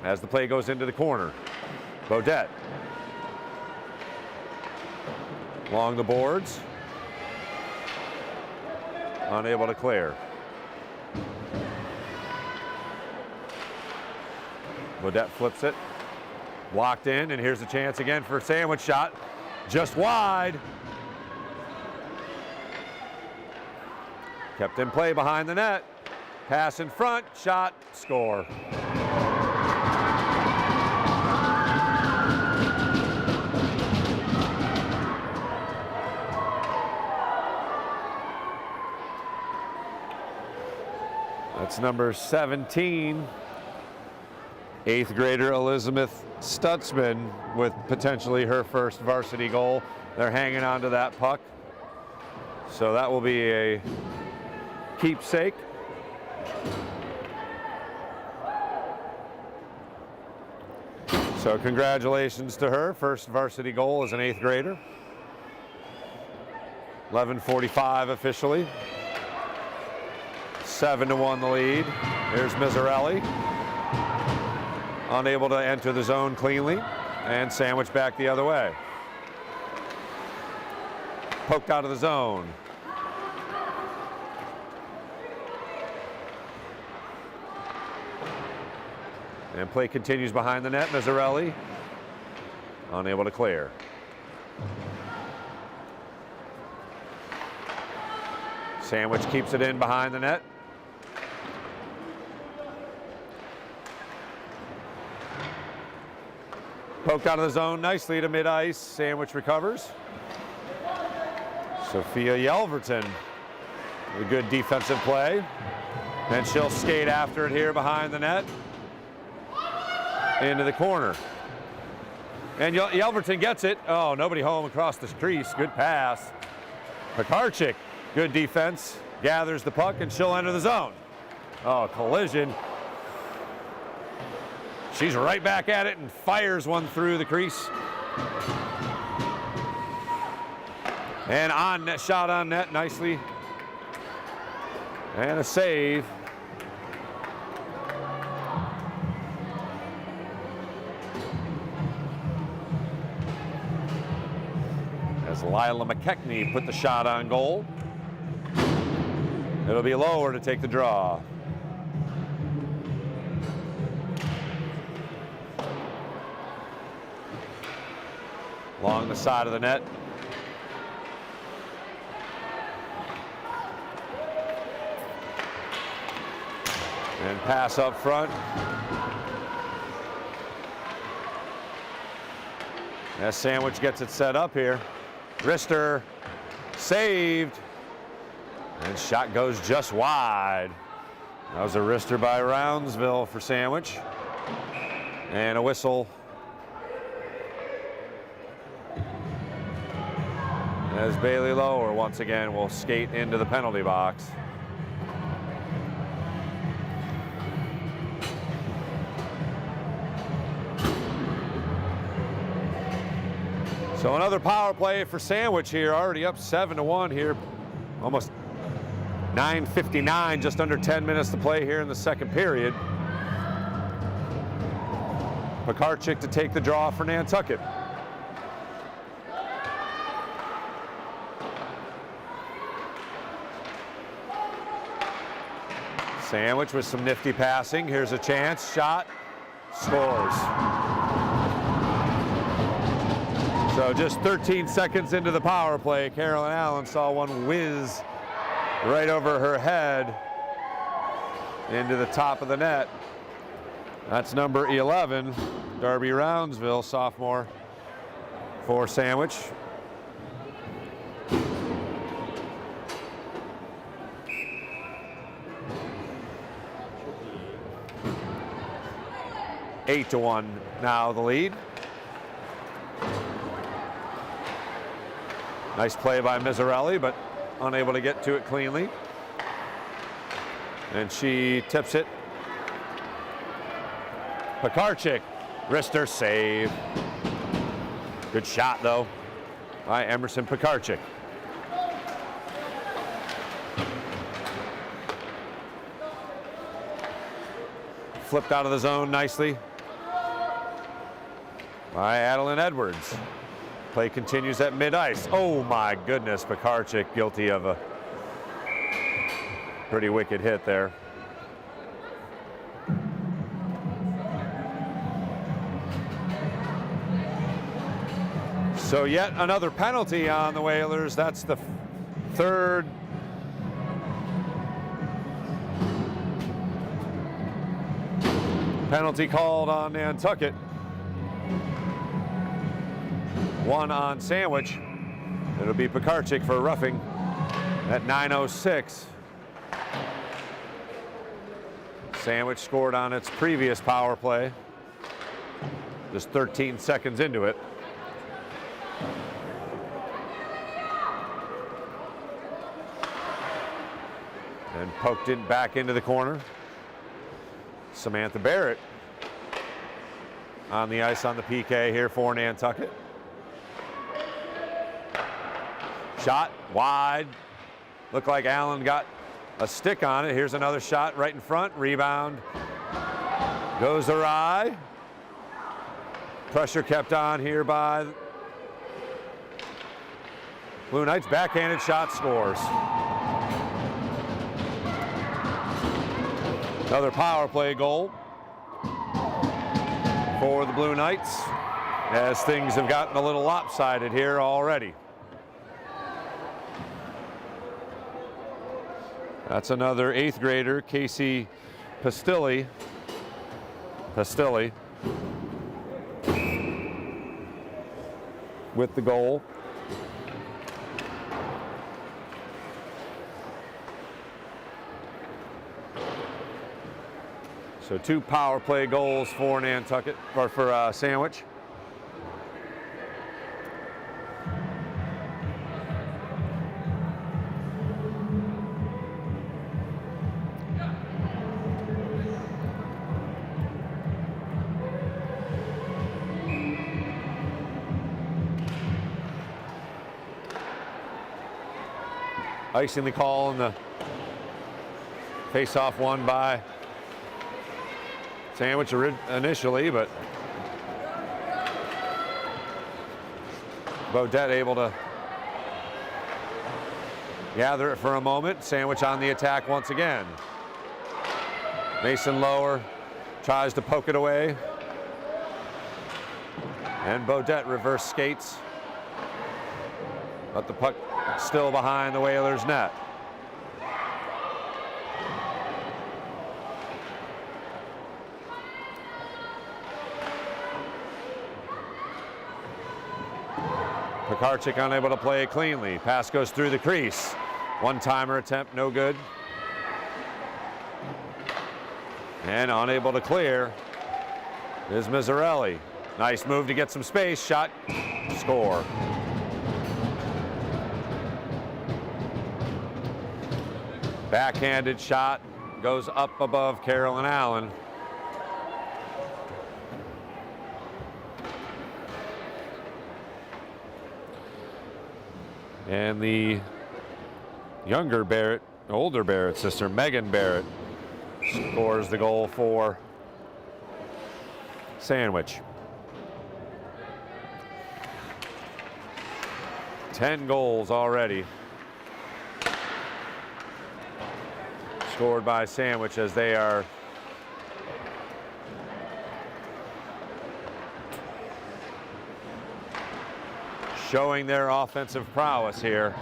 As the play goes into the corner, Bodette along the boards, unable to clear. Bodette flips it, blocked in, and here's a chance again for a Sandwich shot, just wide. Kept in play behind the net, pass in front, shot, score. That's number 17, 8th grader Elizabeth Stutzman with potentially her first varsity goal. They're hanging on to that puck. So that will be a keepsake. So congratulations to her, first varsity goal as an 8th grader. 11:45 officially. 7-1 the lead. Here's Mizzarelli. Unable to enter the zone cleanly, and Sandwich back the other way. Poked out of the zone. And play continues behind the net. Mizzarelli unable to clear. Sandwich keeps it in behind the net. Poked out of the zone nicely to mid-ice. Sandwich recovers. Sophia Yelverton with a good defensive play. And she'll skate after it here behind the net. Into the corner. And Yelverton gets it. Oh, nobody home across the crease. Good pass. Pekarczyk Good defense, gathers the puck, and she'll enter the zone. Oh, collision. She's right back at it and fires one through the crease. And on net, shot on net nicely. And a save. As Lila McKechnie put the shot on goal. It'll be lower to take the draw. Along the side of the net. And pass up front. As Sandwich gets it set up here. Wrister saved. And shot goes just wide. That was a wrister by Roundsville for Sandwich. And a whistle. As Bailey Lower once again will skate into the penalty box. So another power play for Sandwich here, already up 7-1 here. Almost 9:59, just under 10 minutes to play here in the second period. Pekarczyk to take the draw for Nantucket. Sandwich with some nifty passing. Here's a chance, shot, scores. So just 13 seconds into the power play, Carolyn Allen saw one whiz right over her head into the top of the net. That's number 11, Darby Roundsville, sophomore for Sandwich. Eight to 1 now the lead. Nice play by Mizzarelli, but unable to get to it cleanly. And she tips it. Pekarczyk, wrister save. Good shot though by Emerson Pekarczyk. Flipped out of the zone nicely by Adeline Edwards. Play continues at mid-ice. Oh my goodness, Pekarczyk guilty of a pretty wicked hit there. So yet another penalty on the Whalers. That's the third. Penalty called on Nantucket. One on Sandwich. It'll be Pekarczyk for roughing at 9:06. Sandwich scored on its previous power play. Just 13 seconds into it. And poked it back into the corner. Samantha Barrett on the ice on the PK here for Nantucket. Shot wide. Looked like Allen got a stick on it. Here's another shot right in front. Rebound goes awry. Pressure kept on here by Blue Knights. Backhanded shot, scores. Another power play goal for the Blue Knights as things have gotten a little lopsided here already. That's another 8th grader, Casey Pastilli. With the goal. So 2 power play goals for Nantucket, or for Sandwich. icing the call in the face-off won by Sandwich initially, but Beaudet able to gather it for a moment. Sandwich on the attack once again. Mason lower, tries to poke it away. And Beaudet reverse skates. But the puck still behind the Whalers' net. Pekarchik unable to play it cleanly. Pass goes through the crease. One-timer attempt, no good. And unable to clear is Mizzarelli. Nice move to get some space. Shot, score. Backhanded shot goes up above Carolyn Allen. And the younger Barrett, older Barrett sister, Megan Barrett, scores the goal for Sandwich. 10 goals already scored by Sandwich as they are showing their offensive prowess here.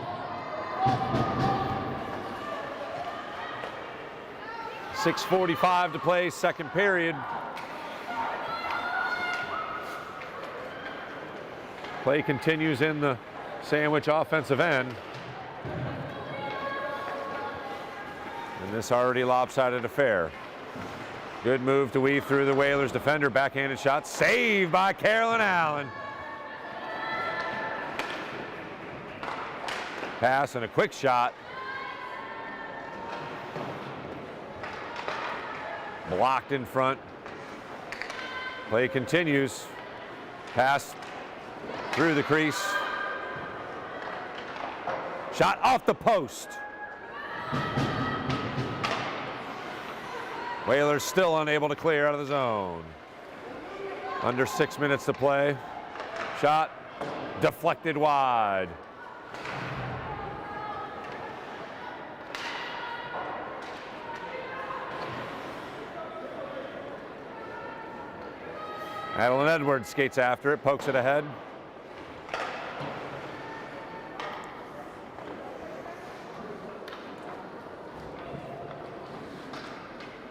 .6:45 to play, second period. Play continues in the Sandwich offensive end. And this already lopsided affair. Good move to weave through the Whalers defender. Backhanded shot, saved by Carolyn Allen. Pass and a quick shot. Blocked in front. Play continues. Pass through the crease. Shot off the post. Whalers still unable to clear out of the zone. Under 6 minutes to play. Shot deflected wide. Madeline Edwards skates after it, pokes it ahead.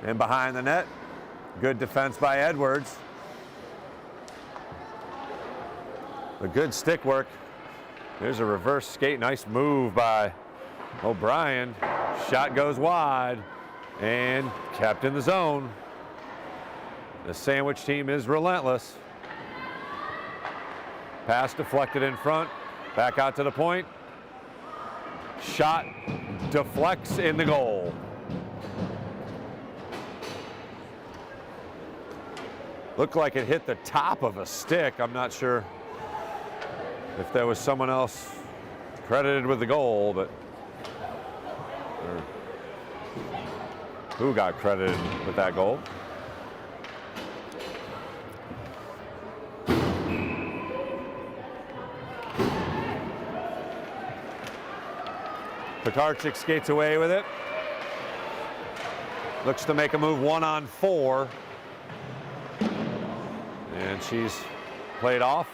And behind the net, good defense by Edwards. A good stick work. There's a reverse skate, nice move by O'Brien. Shot goes wide and kept in the zone. The Sandwich team is relentless. Pass deflected in front, back out to the point. Shot deflects in the goal. Looked like it hit the top of a stick. I'm not sure if there was someone else credited with the goal, but or who got credited with that goal. Pekarchik skates away with it. Looks to make a move 1-on-4. And she's played off.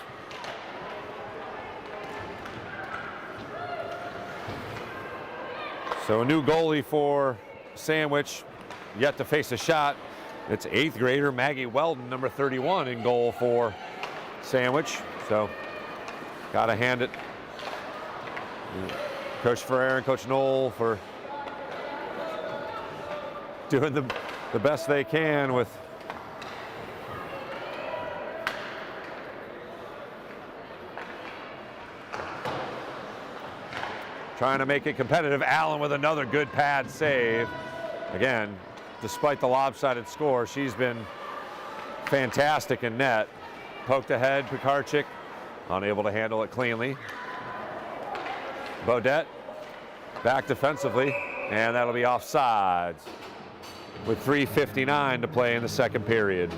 So a new goalie for Sandwich, yet to face a shot. It's 8th grader Maggie Weldon, number 31, in goal for Sandwich. So gotta hand it. Coach Ferrer and Coach Knoll for doing the best they can with trying to make it competitive. Allen with another good pad save. Again, despite the lopsided score, she's been fantastic in net. Poked ahead, Pekarchik, unable to handle it cleanly. Beaudet back defensively, and that'll be offsides with 3:59 to play in the second period.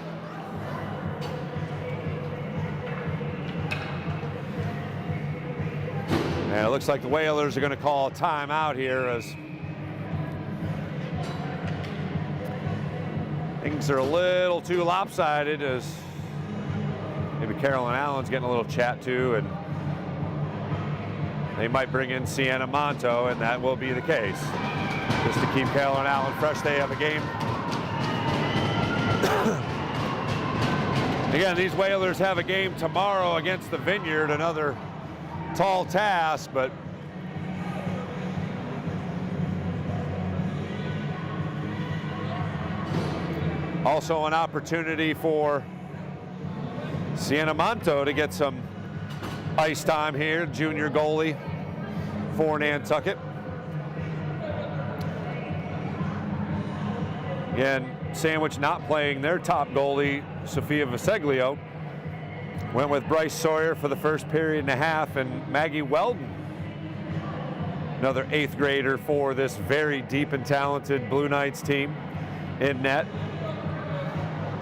And it looks like the Whalers are going to call a timeout here as things are a little too lopsided, as maybe Carolyn Allen's getting a little chat to, and they might bring in Sienna Monto, and that will be the case. Just to keep Carolyn Allen fresh, they have a game. Again, these Whalers have a game tomorrow against the Vineyard, another tall task, but also an opportunity for Sienna Monto to get some ice time here, junior goalie for Nantucket. Again, Sandwich not playing their top goalie, Sophia Viseglio. Went with Bryce Sawyer for the first period and a half, and Maggie Weldon, another 8th grader for this very deep and talented Blue Knights team, in net.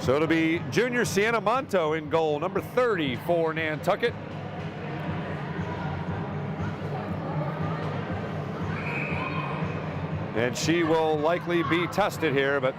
So it'll be junior Sienna Monto in goal, number 30 for Nantucket. And she will likely be tested here, but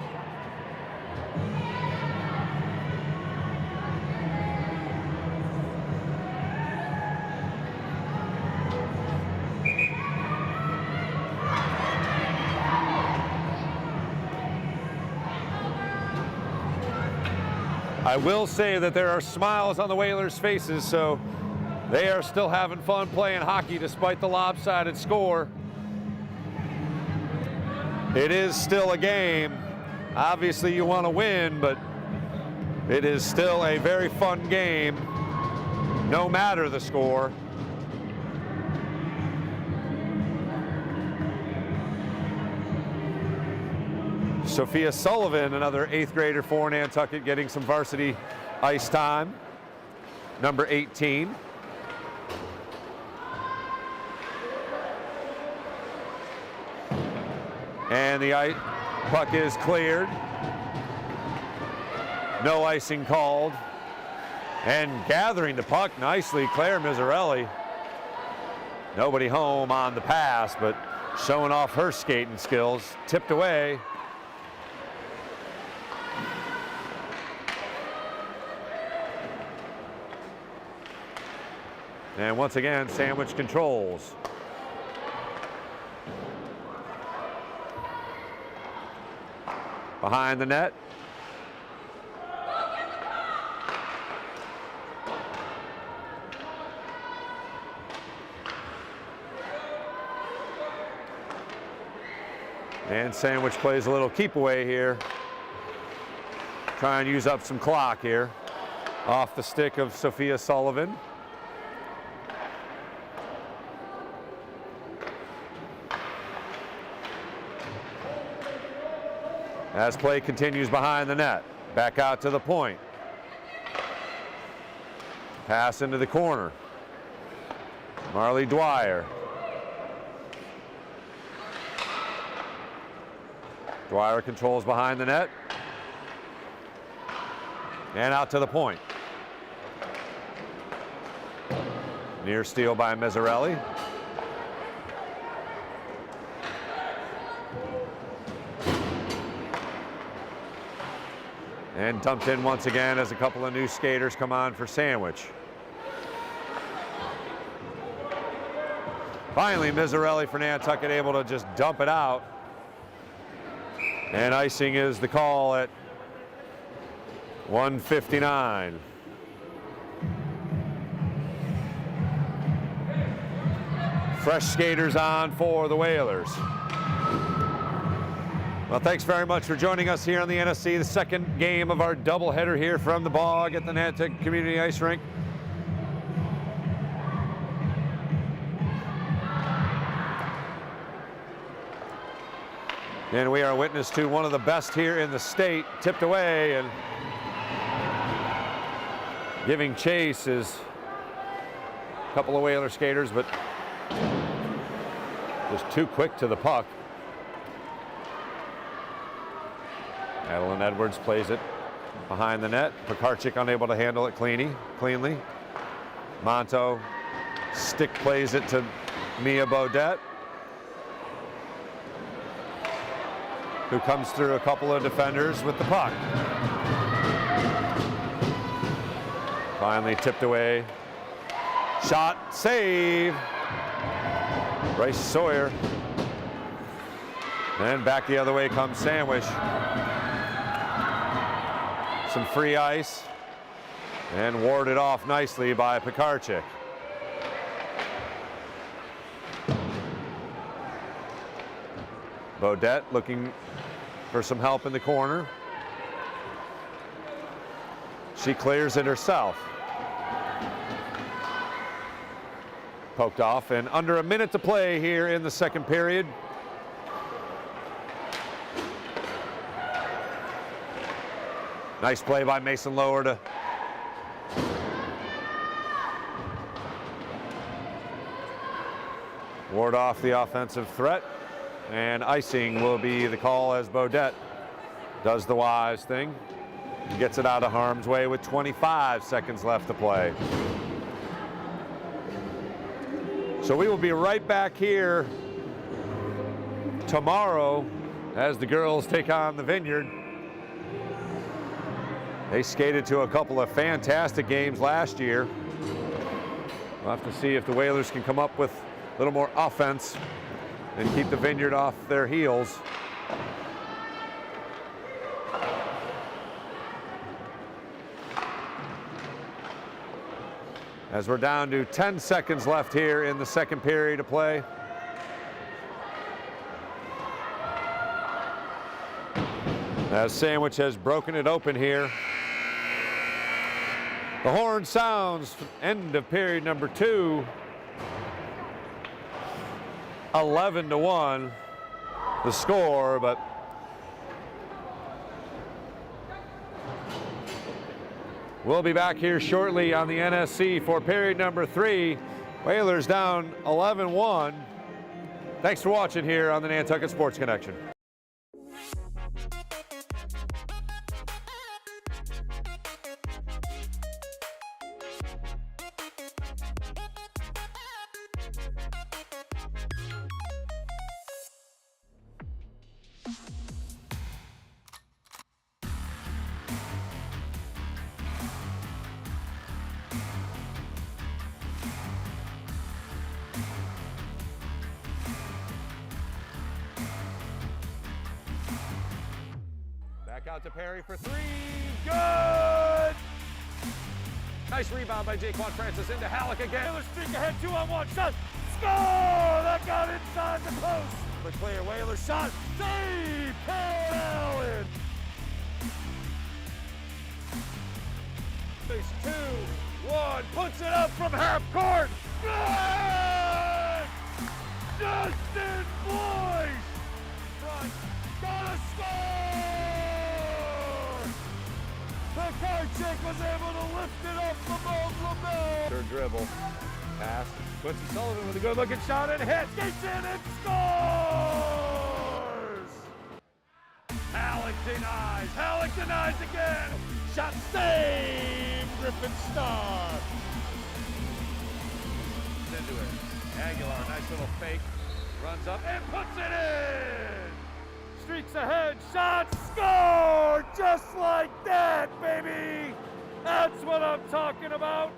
I will say that there are smiles on the Whalers' faces, so they are still having fun playing hockey despite the lopsided score. It is still a game. Obviously you want to win, but it is still a very fun game, no matter the score. Sophia Sullivan, another 8th grader for Nantucket, getting some varsity ice time, number 18. And the puck is cleared. No icing called. And gathering the puck nicely, Claire Miserelli. Nobody home on the pass, but showing off her skating skills. Tipped away. And once again, Sandwich controls. Behind the net. And Sandwich plays a little keep away here. Try and use up some clock here. Off the stick of Sophia Sullivan. As play continues behind the net. Back out to the point. Pass into the corner. Marley Dwyer. Dwyer controls behind the net. And out to the point. Near steal by Miserelli. And dumped in once again as a couple of new skaters come on for Sandwich. Finally, Miserelli for Nantucket able to just dump it out. And icing is the call at 1:59. Fresh skaters on for the Whalers. Well, thanks very much for joining us here on the NSC, the second game of our doubleheader here from the Bog at the Nantucket Community Ice Rink. And we are witness to one of the best here in the state, tipped away, and giving chase is a couple of Whaler skaters, but Just too quick to the puck. Madeline Edwards plays it behind the net. Pekarczyk unable to handle it cleanly. Monto stick plays it to Mia Beaudet, who comes through a couple of defenders with the puck. Finally tipped away. Shot, save. Bryce Sawyer. And back the other way comes Sandwich. Some free ice. And warded off nicely by Pekarczyk. Beaudet looking for some help in the corner. She clears it herself. Poked off, and under a minute to play here in the second period. Nice play by Mason Lower to ward off the offensive threat, and icing will be the call as Beaudet does the wise thing. He gets it out of harm's way with 25 seconds left to play. So we will be right back here tomorrow as the girls take on the Vineyard. They skated to a couple of fantastic games last year. We'll have to see if the Whalers can come up with a little more offense and keep the Vineyard off their heels. As we're down to 10 seconds left here in the second period of play. As Sandwich has broken it open here. The horn sounds, end of period number 2. 11-1 the score, but we'll be back here shortly on the NSC for period number 3. Whalers down 11-1. Thanks for watching here on the Nantucket Sports Connection. Back out to Perry for 3. Good! Nice rebound by Jaquan Francis into Halleck again. Whalers streak ahead, 2-on-1 shot. Score! That got inside the post. The clear Whalers shot. Save! Paul Allen! Face 2-1. Puts it up from half court. Good! Justin Boyce! Front. Gotta score! Pekarczyk was able to lift it up above LaBelle. Her dribble. Pass. Quincy Sullivan with a good looking shot and hits. Gets in and scores! Halleck denies. Halleck denies again. Shot saved. Griffin Starr. Into it. Aguilar, nice little fake. Runs up and puts it in. Streaks ahead, shot, score! Just like that, baby! That's what I'm talking about!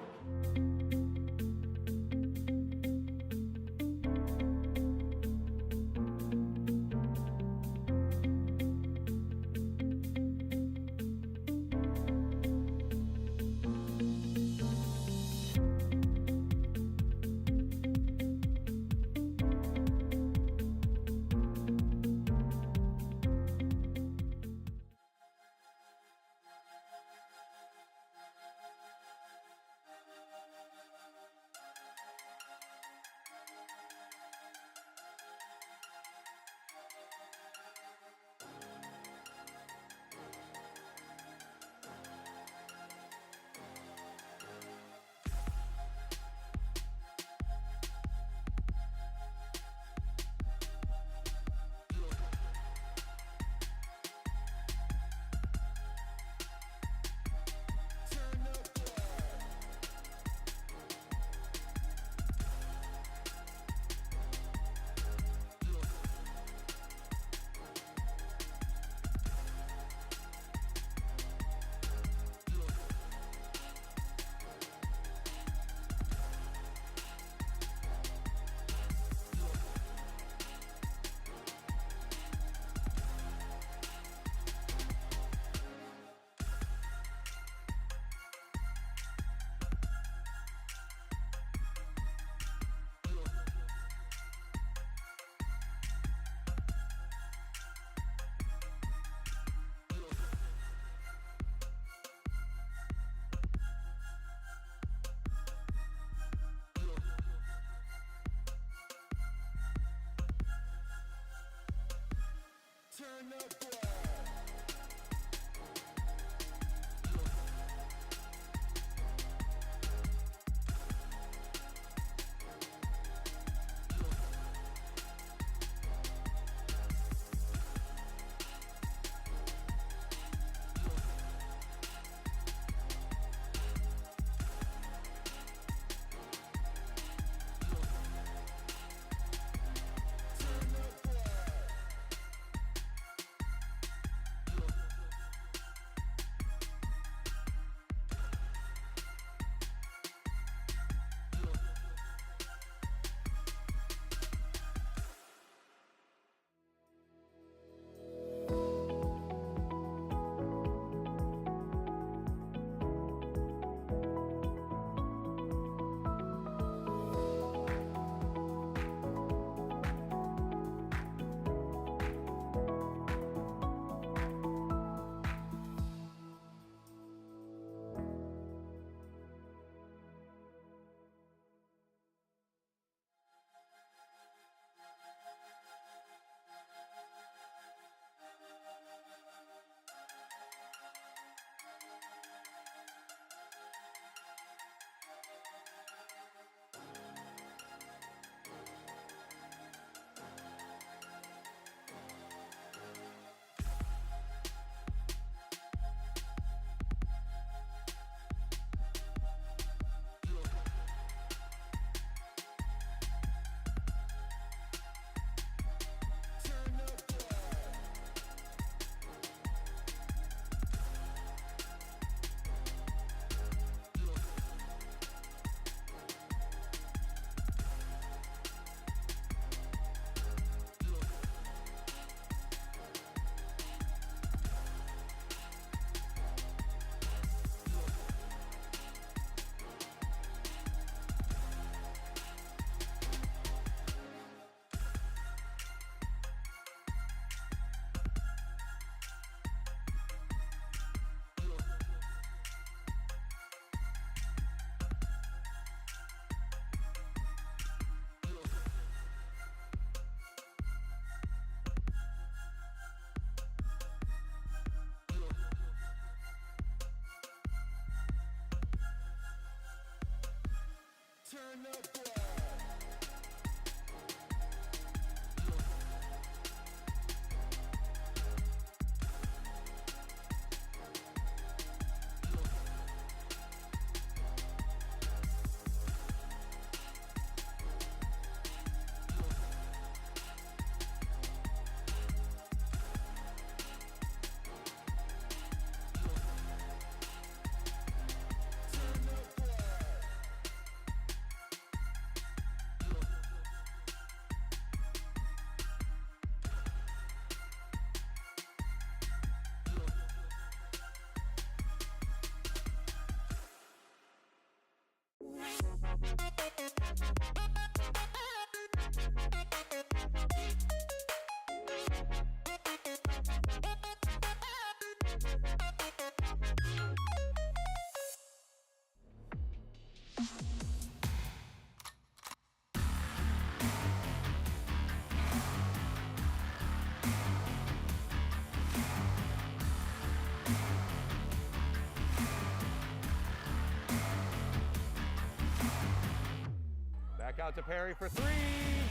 to Perry for three.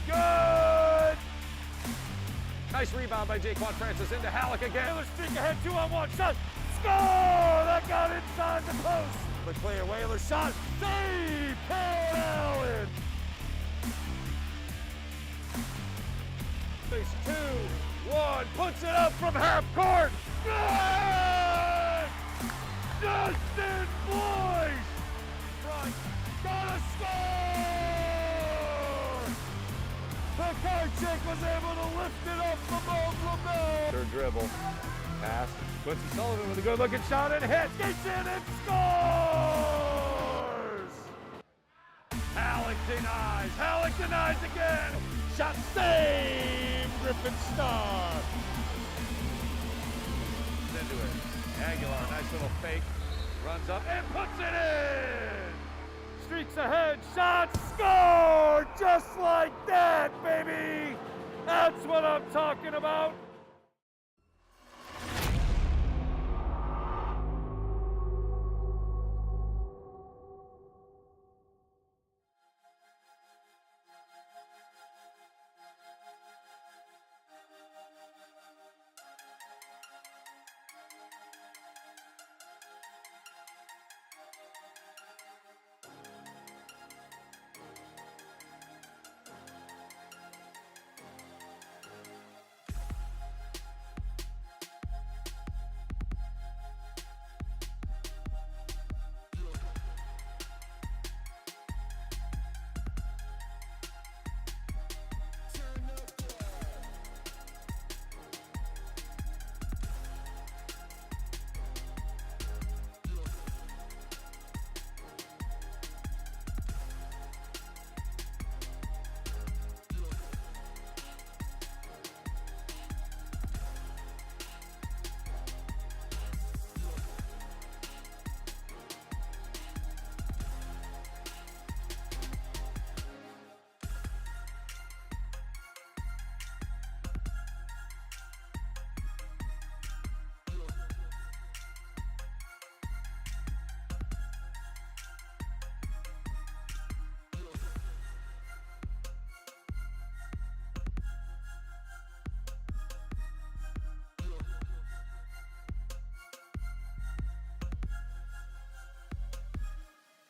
Good! Nice rebound by Jaquan Francis into Halleck again. Whalers streak ahead, 2-on-1 shot. Score! That got inside the post. The clear Whalers shot. Save! Carol Allen! Face 2-1. Puts it up from half court. Good! Justin Boyce! Front. Gotta score! Pekarczyk was able to lift it up above LaBelle. Third dribble. Pass. Quincy Sullivan with a good looking shot and hits. Gets in and scores! Halleck denies. Halleck denies again. Shot save. Griffin Star. Into it. Aguilar, nice little fake. Runs up and puts it in. Streaks ahead. Shot. Score! Just like that, baby. That's what I'm talking about.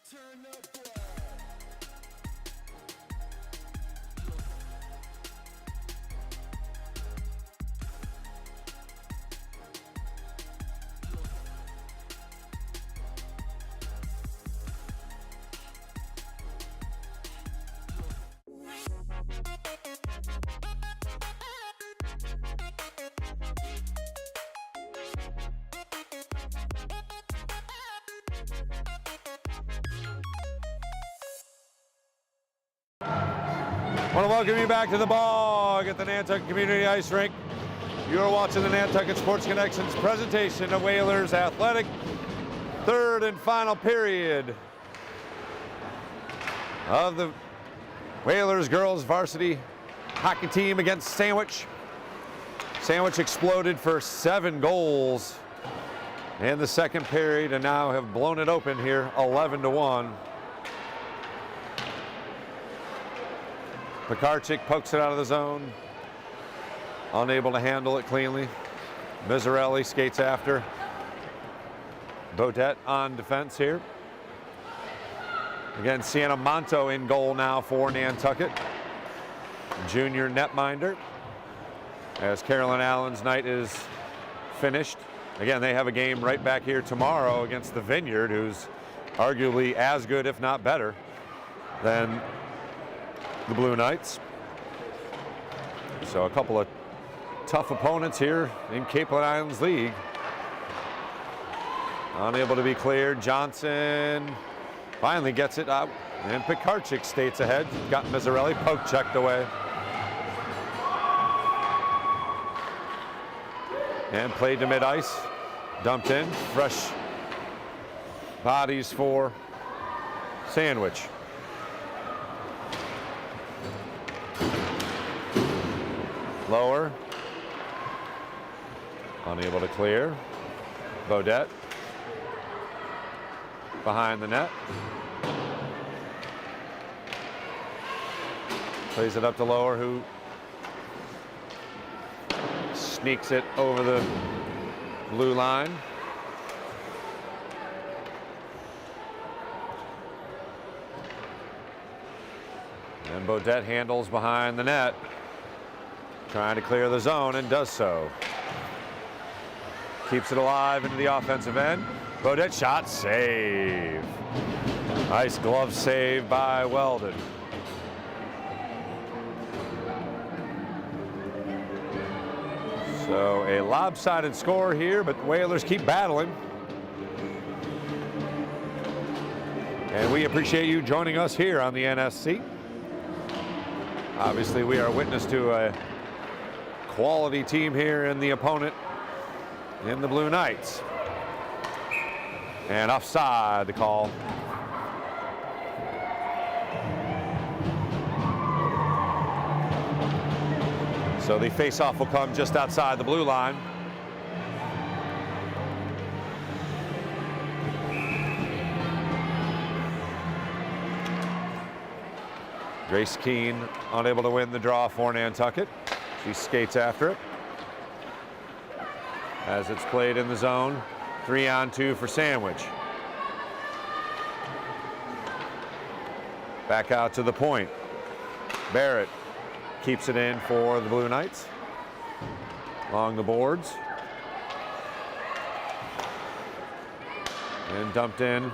Turn up, boy. I want to welcome you back to the Bog at the Nantucket Community Ice Rink. You are watching the Nantucket Sports Connections presentation of Whalers Athletic. Third and final period of the Whalers girls varsity hockey team against Sandwich. Sandwich exploded for 7 goals in the second period and now have blown it open here 11-1. Pekarczyk pokes it out of the zone, unable to handle it cleanly. Miserelli skates after. Bodette on defense here. Again, Sienna Monto in goal now for Nantucket. Junior netminder. As Carolyn Allen's night is finished. Again, they have a game right back here tomorrow against the Vineyard, who's arguably as good, if not better, than the Blue Knights. So a couple of tough opponents here in Capeland Islands League. Unable to be cleared. Johnson finally gets it out. And Pekarczyk states ahead. Got Miserelli poke checked away. And played to mid-ice. Dumped in. Fresh bodies for Sandwich. Lower. Unable to clear. Bodette. Behind the net. Plays it up to Lower, who sneaks it over the blue line. And Bodette handles behind the net, trying to clear the zone, and does so. Keeps it alive into the offensive end. Bodette shot, save. Nice glove save by Weldon. So a lopsided score here, but the Whalers keep battling. And we appreciate you joining us here on the NSC. Obviously, we are witness to a quality team here in the opponent in the Blue Knights. And offside, the call. So the face-off will come just outside the blue line. Grace Keene unable to win the draw for Nantucket. She skates after it. As it's played in the zone, 3-on-2 for Sandwich. Back out to the point. Barrett keeps it in for the Blue Knights. Along the boards. And dumped in.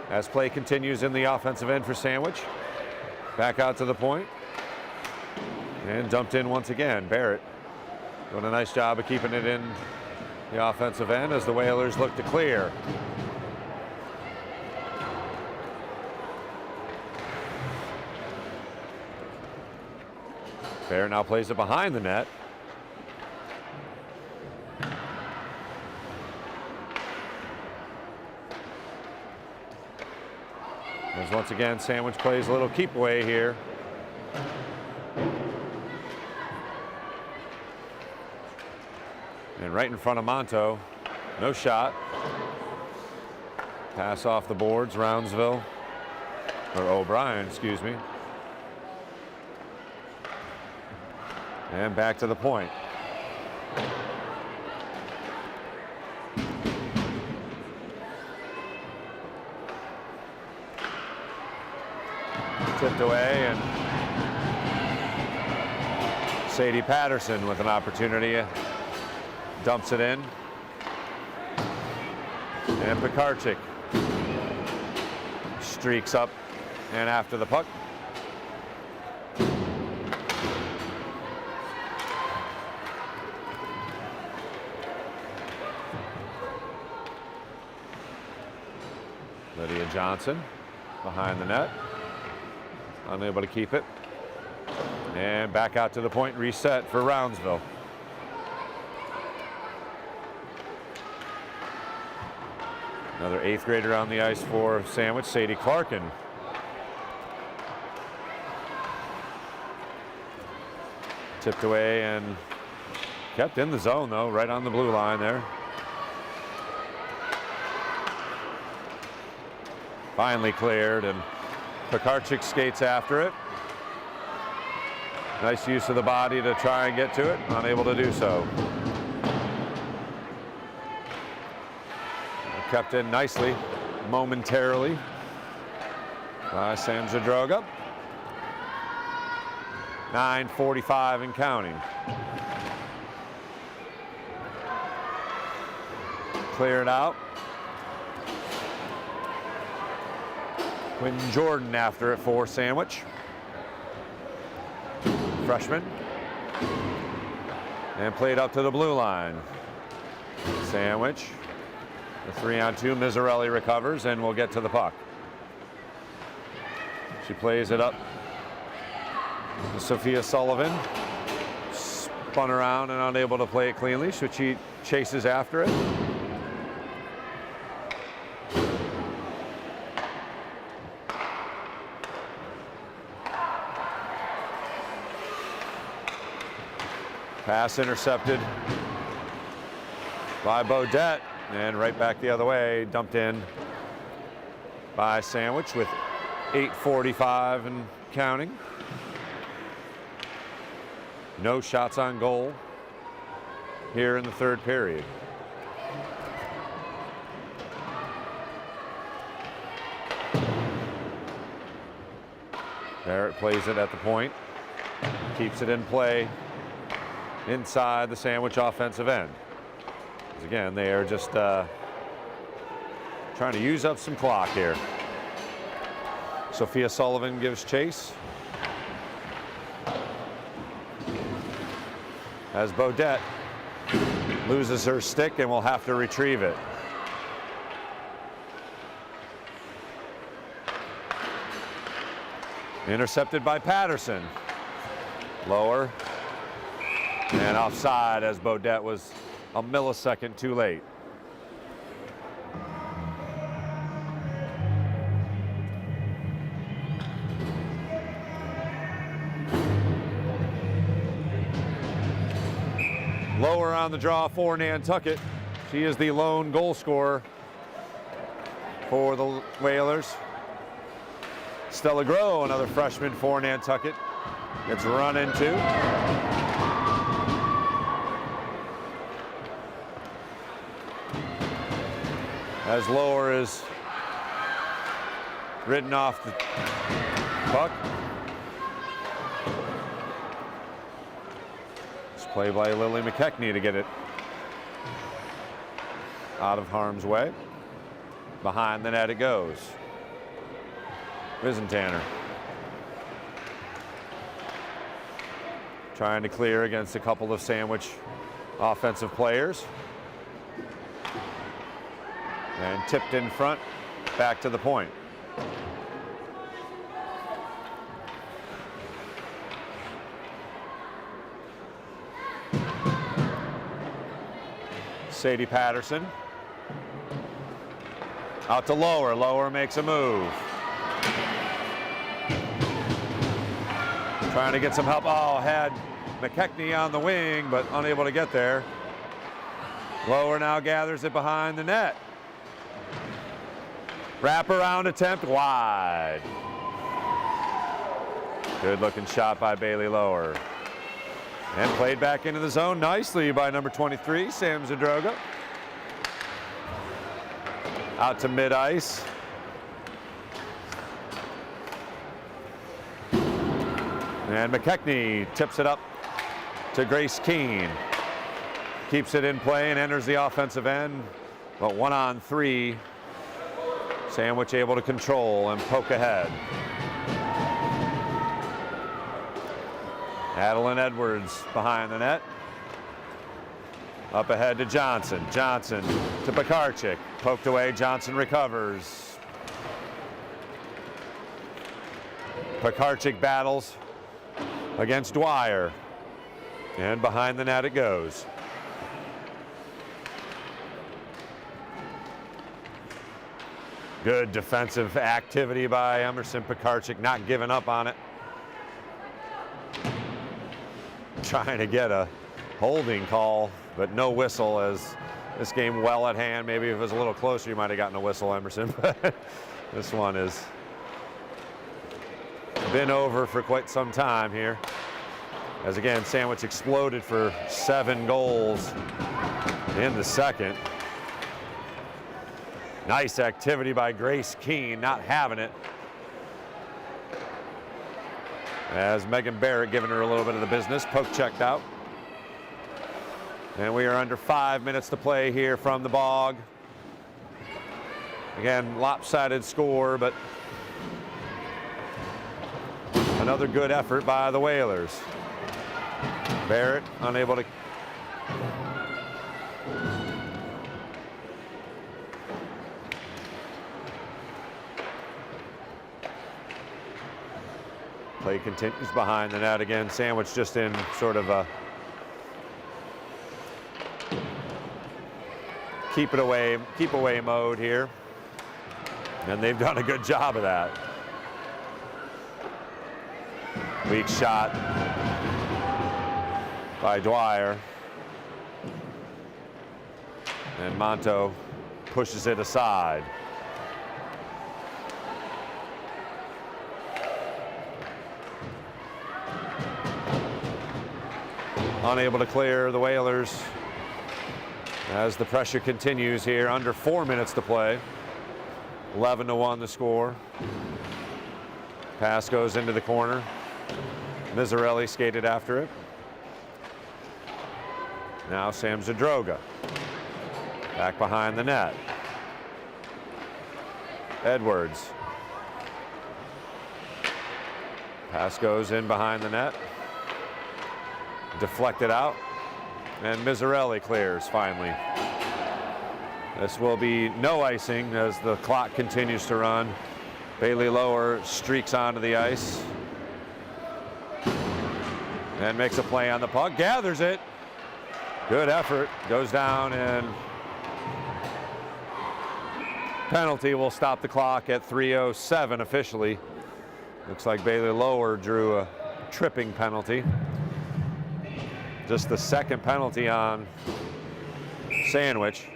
As play continues in the offensive end for Sandwich. Back out to the point. And dumped in once again. Barrett doing a nice job of keeping it in the offensive end as the Whalers look to clear. Barrett now plays it behind the net. As once again, Sandwich plays a little keep away here. And right in front of Monto, no shot. Pass off the boards, Roundsville, or O'Brien, excuse me. And back to the point. Tipped away, and Sadie Patterson with an opportunity. Dumps it in. And Pekarczyk streaks up and after the puck. Lydia Johnson behind the net. Unable to keep it. And back out to the point, reset for Roundsville. Another 8th grader on the ice for Sandwich, Sadie Clarkin. Tipped away and kept in the zone though, right on the blue line there. Finally cleared, and Pekarczyk skates after it. Nice use of the body to try and get to it, unable to do so. Kept in nicely, momentarily, by Sam Zadroga. 9:45 and counting. Cleared out. Quinn Jordan after it for Sandwich. Freshman. And played up to the blue line. Sandwich. The 3-on-2, Mizzarelli recovers and will get to the puck. She plays it up to Sophia Sullivan. Spun around and unable to play it cleanly, so she chases after it. Pass intercepted by Beaudet, and right back the other way, dumped in by Sandwich with 8:45 and counting. No shots on goal here in the third period. Barrett plays it at the point, keeps it in play inside the Sandwich offensive end. As again, they are just trying to use up some clock here. Sophia Sullivan gives chase. As Beaudet loses her stick and will have to retrieve it. Intercepted by Patterson. Lower. And offside as Beaudet was a millisecond too late. Lower on the draw for Nantucket. She is the lone goal scorer for the Whalers. Stella Groh, another freshman for Nantucket, gets run into. As Lower is ridden off the puck. It's play by Lily McKechnie to get it out of harm's way. Behind the net it goes. Risentanner trying to clear against a couple of Sandwich offensive players. And tipped in front, back to the point. Sadie Patterson. Out to Lower. Lower makes a move. Trying to get some help. Oh, had McKechnie on the wing, but unable to get there. Lower now gathers it behind the net. Wraparound attempt wide. Good looking shot by Bailey Lower. And played back into the zone nicely by number 23, Sam Zadroga. Out to mid-ice. And McKechnie tips it up to Grace Keene. Keeps it in play and enters the offensive end. But 1-on-3. Sandwich able to control and poke ahead. Adeline Edwards behind the net. Up ahead to Johnson. Johnson to Pekarczyk. Poked away, Johnson recovers. Pekarczyk battles against Dwyer. And behind the net it goes. Good defensive activity by Emerson Pekarczyk, not giving up on it. Trying to get a holding call, but no whistle as this game well at hand. Maybe if it was a little closer, you might have gotten a whistle, Emerson, but this one has been over for quite some time here. As again, Sandwich exploded for 7 goals in the second. Nice activity by Grace Keene, not having it. As Megan Barrett giving her a little bit of the business. Poke checked out. And we are under 5 minutes to play here from the Bog. Again, lopsided score, but another good effort by the Whalers. Barrett unable to play continues behind the net again. Sandwich just in sort of a keep away mode here. And they've done a good job of that. Weak shot. by Dwyer. And Monto pushes it aside. Unable to clear the Whalers as the pressure continues here. Under 4 minutes to play. 11-1 the score. Pass goes into the corner. Mizzarelli skated after it. Now Sam Zadroga. Back behind the net. Edwards. Pass goes in behind the net. Deflected out. And Mizzarelli clears finally. This will be no icing as the clock continues to run. Bailey Lower streaks onto the ice. And makes a play on the puck. Gathers it. Good effort. Goes down, and penalty will stop the clock at 3:07 officially. Looks like Bailey Lower drew a tripping penalty. Just the second penalty on Sandwich.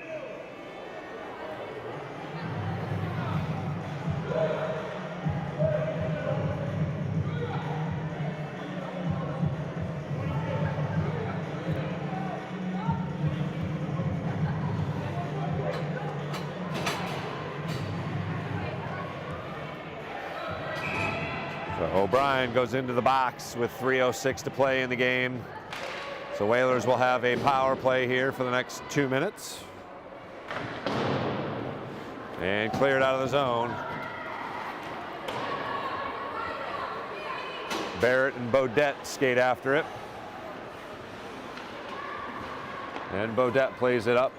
So O'Brien goes into the box with 3:06 to play in the game. So Whalers will have a power play here for the next 2 minutes. And cleared out of the zone. Barrett and Beaudet skate after it. And Beaudet plays it up.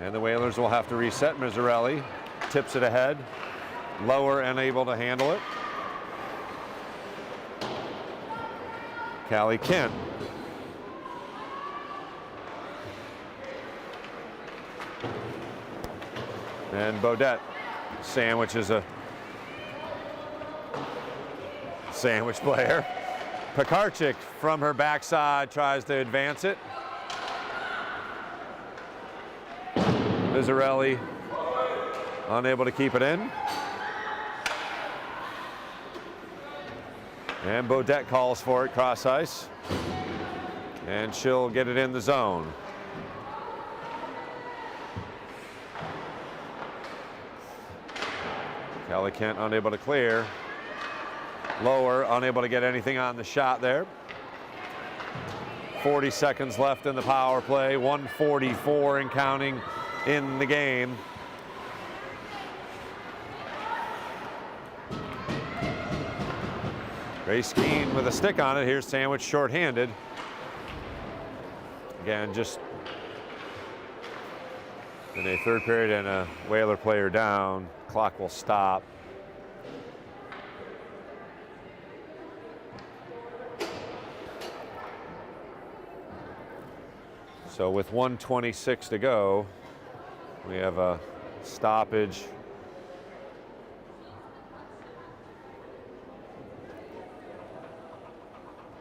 And the Whalers will have to reset. Mizzarelli tips it ahead. Lower unable to handle it. Callie Kent. And Beaudet. Sandwich is a sandwich player. Pekarchik from her backside tries to advance it. Mizzarelli unable to keep it in. And Beaudet calls for it cross ice. And she'll get it in the zone. Callie Kent unable to clear. Lower unable to get anything on the shot there. 40 seconds left in the power play. 1:44 and counting in the game. Grace Keene with a stick on it. Here's Sandwich shorthanded. Again, just in a third period and a Whaler player down. Clock will stop. So with 1:26 to go, we have a stoppage.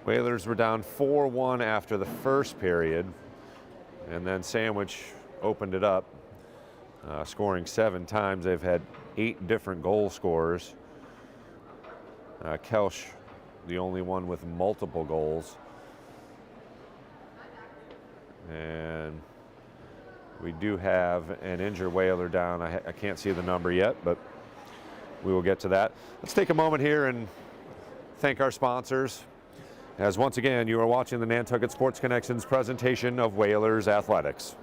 Whalers were down 4-1 after the first period, and then Sandwich opened it up, scoring 7 times. They've had 8 different goal scorers. Kelsch, the only one with multiple goals. And we do have an injured Whaler down. I can't see the number yet, but we will get to that. Let's take a moment here and thank our sponsors. As once again, you are watching the Nantucket Sports Connections presentation of Whalers Athletics.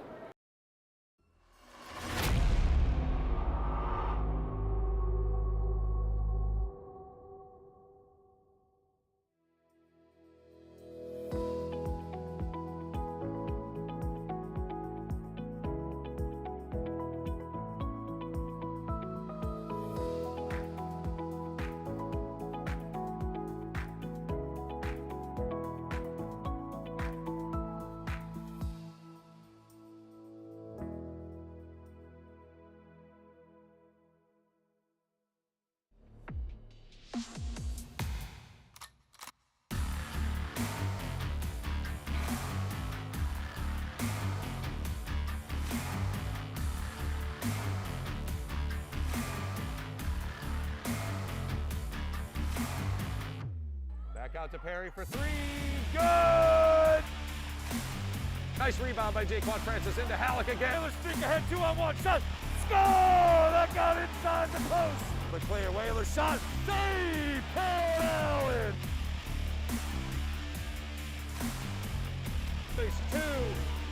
out to Perry for three. Good! Nice rebound by Jaquan Francis into Halleck again. Whalers streak ahead, 2-on-1 shot. Score! That got inside the post. The clear Whalers shot. Save! Paul Allen! Space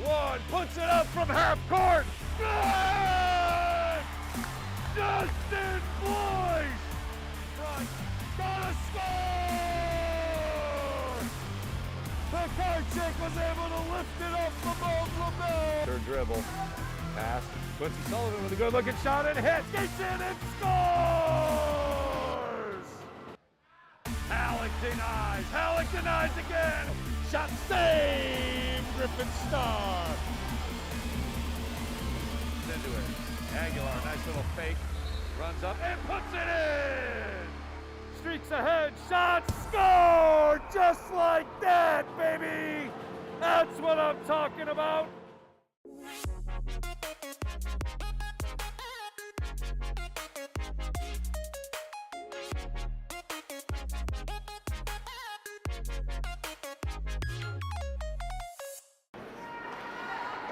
2-1. Puts it up from half court. Good! Justin Boyce! Front. Gotta score! Pekarczyk was able to lift it up above LaBelle. Third dribble. Pass. Quincy Sullivan with a good looking shot and hits. Gets in and scores! Halleck denies. Halleck denies again. Shot saved. Griffin Star. Into it. Aguilar, nice little fake. Runs up and puts it in. Streaks ahead. Shot. Score! Just like that, baby. That's what I'm talking about.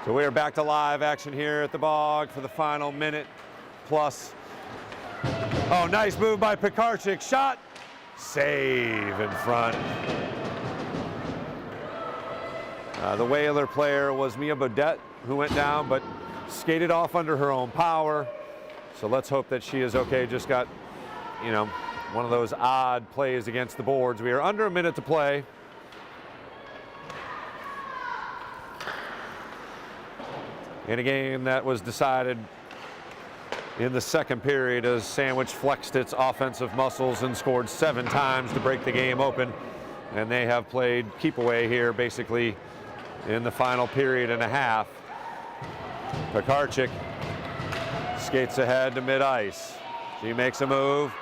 So we are back to live action here at the Bog for the final minute plus. Oh, nice move by Pekarczyk. Shot. Save in front. The Whaler player was Mia Bodette, who went down, but skated off under her own power. So let's hope that she is okay. Just got, you know, one of those odd plays against the boards. We are under a minute to play. In a game that was decided in the second period as Sandwich flexed its offensive muscles and scored 7 times to break the game open. And they have played keep away here basically in the final period and a half. Pekarczyk skates ahead to mid-ice. She makes a move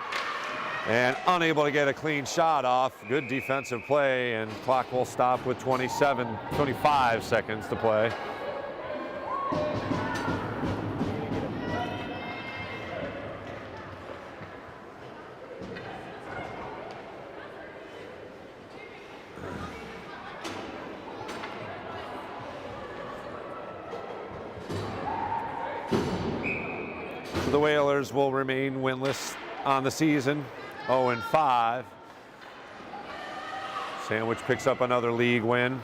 and unable to get a clean shot off. Good defensive play, and clock will stop with 25 seconds to play. The Whalers will remain winless on the season, 0-5. Sandwich picks up another league win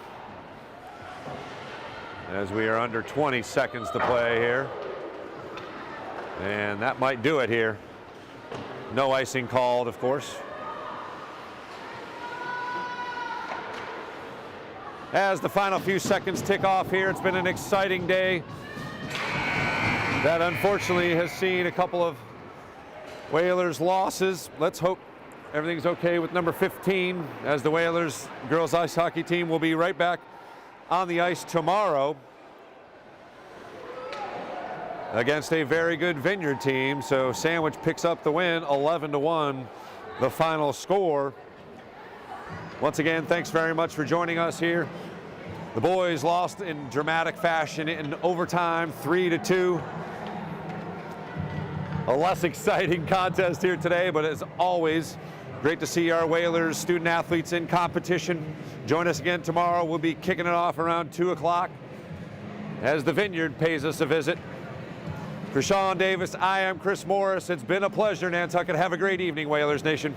as we are under 20 seconds to play here. And that might do it here. No icing called, of course. As the final few seconds tick off here, it's been an exciting day that unfortunately has seen a couple of Whalers losses. Let's hope everything's okay with number 15, as the Whalers girls ice hockey team will be right back on the ice tomorrow against a very good Vineyard team. So Sandwich picks up the win, 11-1, the final score. Once again, thanks very much for joining us here. The boys lost in dramatic fashion in overtime, 3-2. A less exciting contest here today, but as always, great to see our Whalers student athletes in competition. Join us again tomorrow. We'll be kicking it off around 2 o'clock as the Vineyard pays us a visit. For Sean Davis, I am Chris Morris. It's been a pleasure, Nantucket. Have a great evening, Whalers Nation.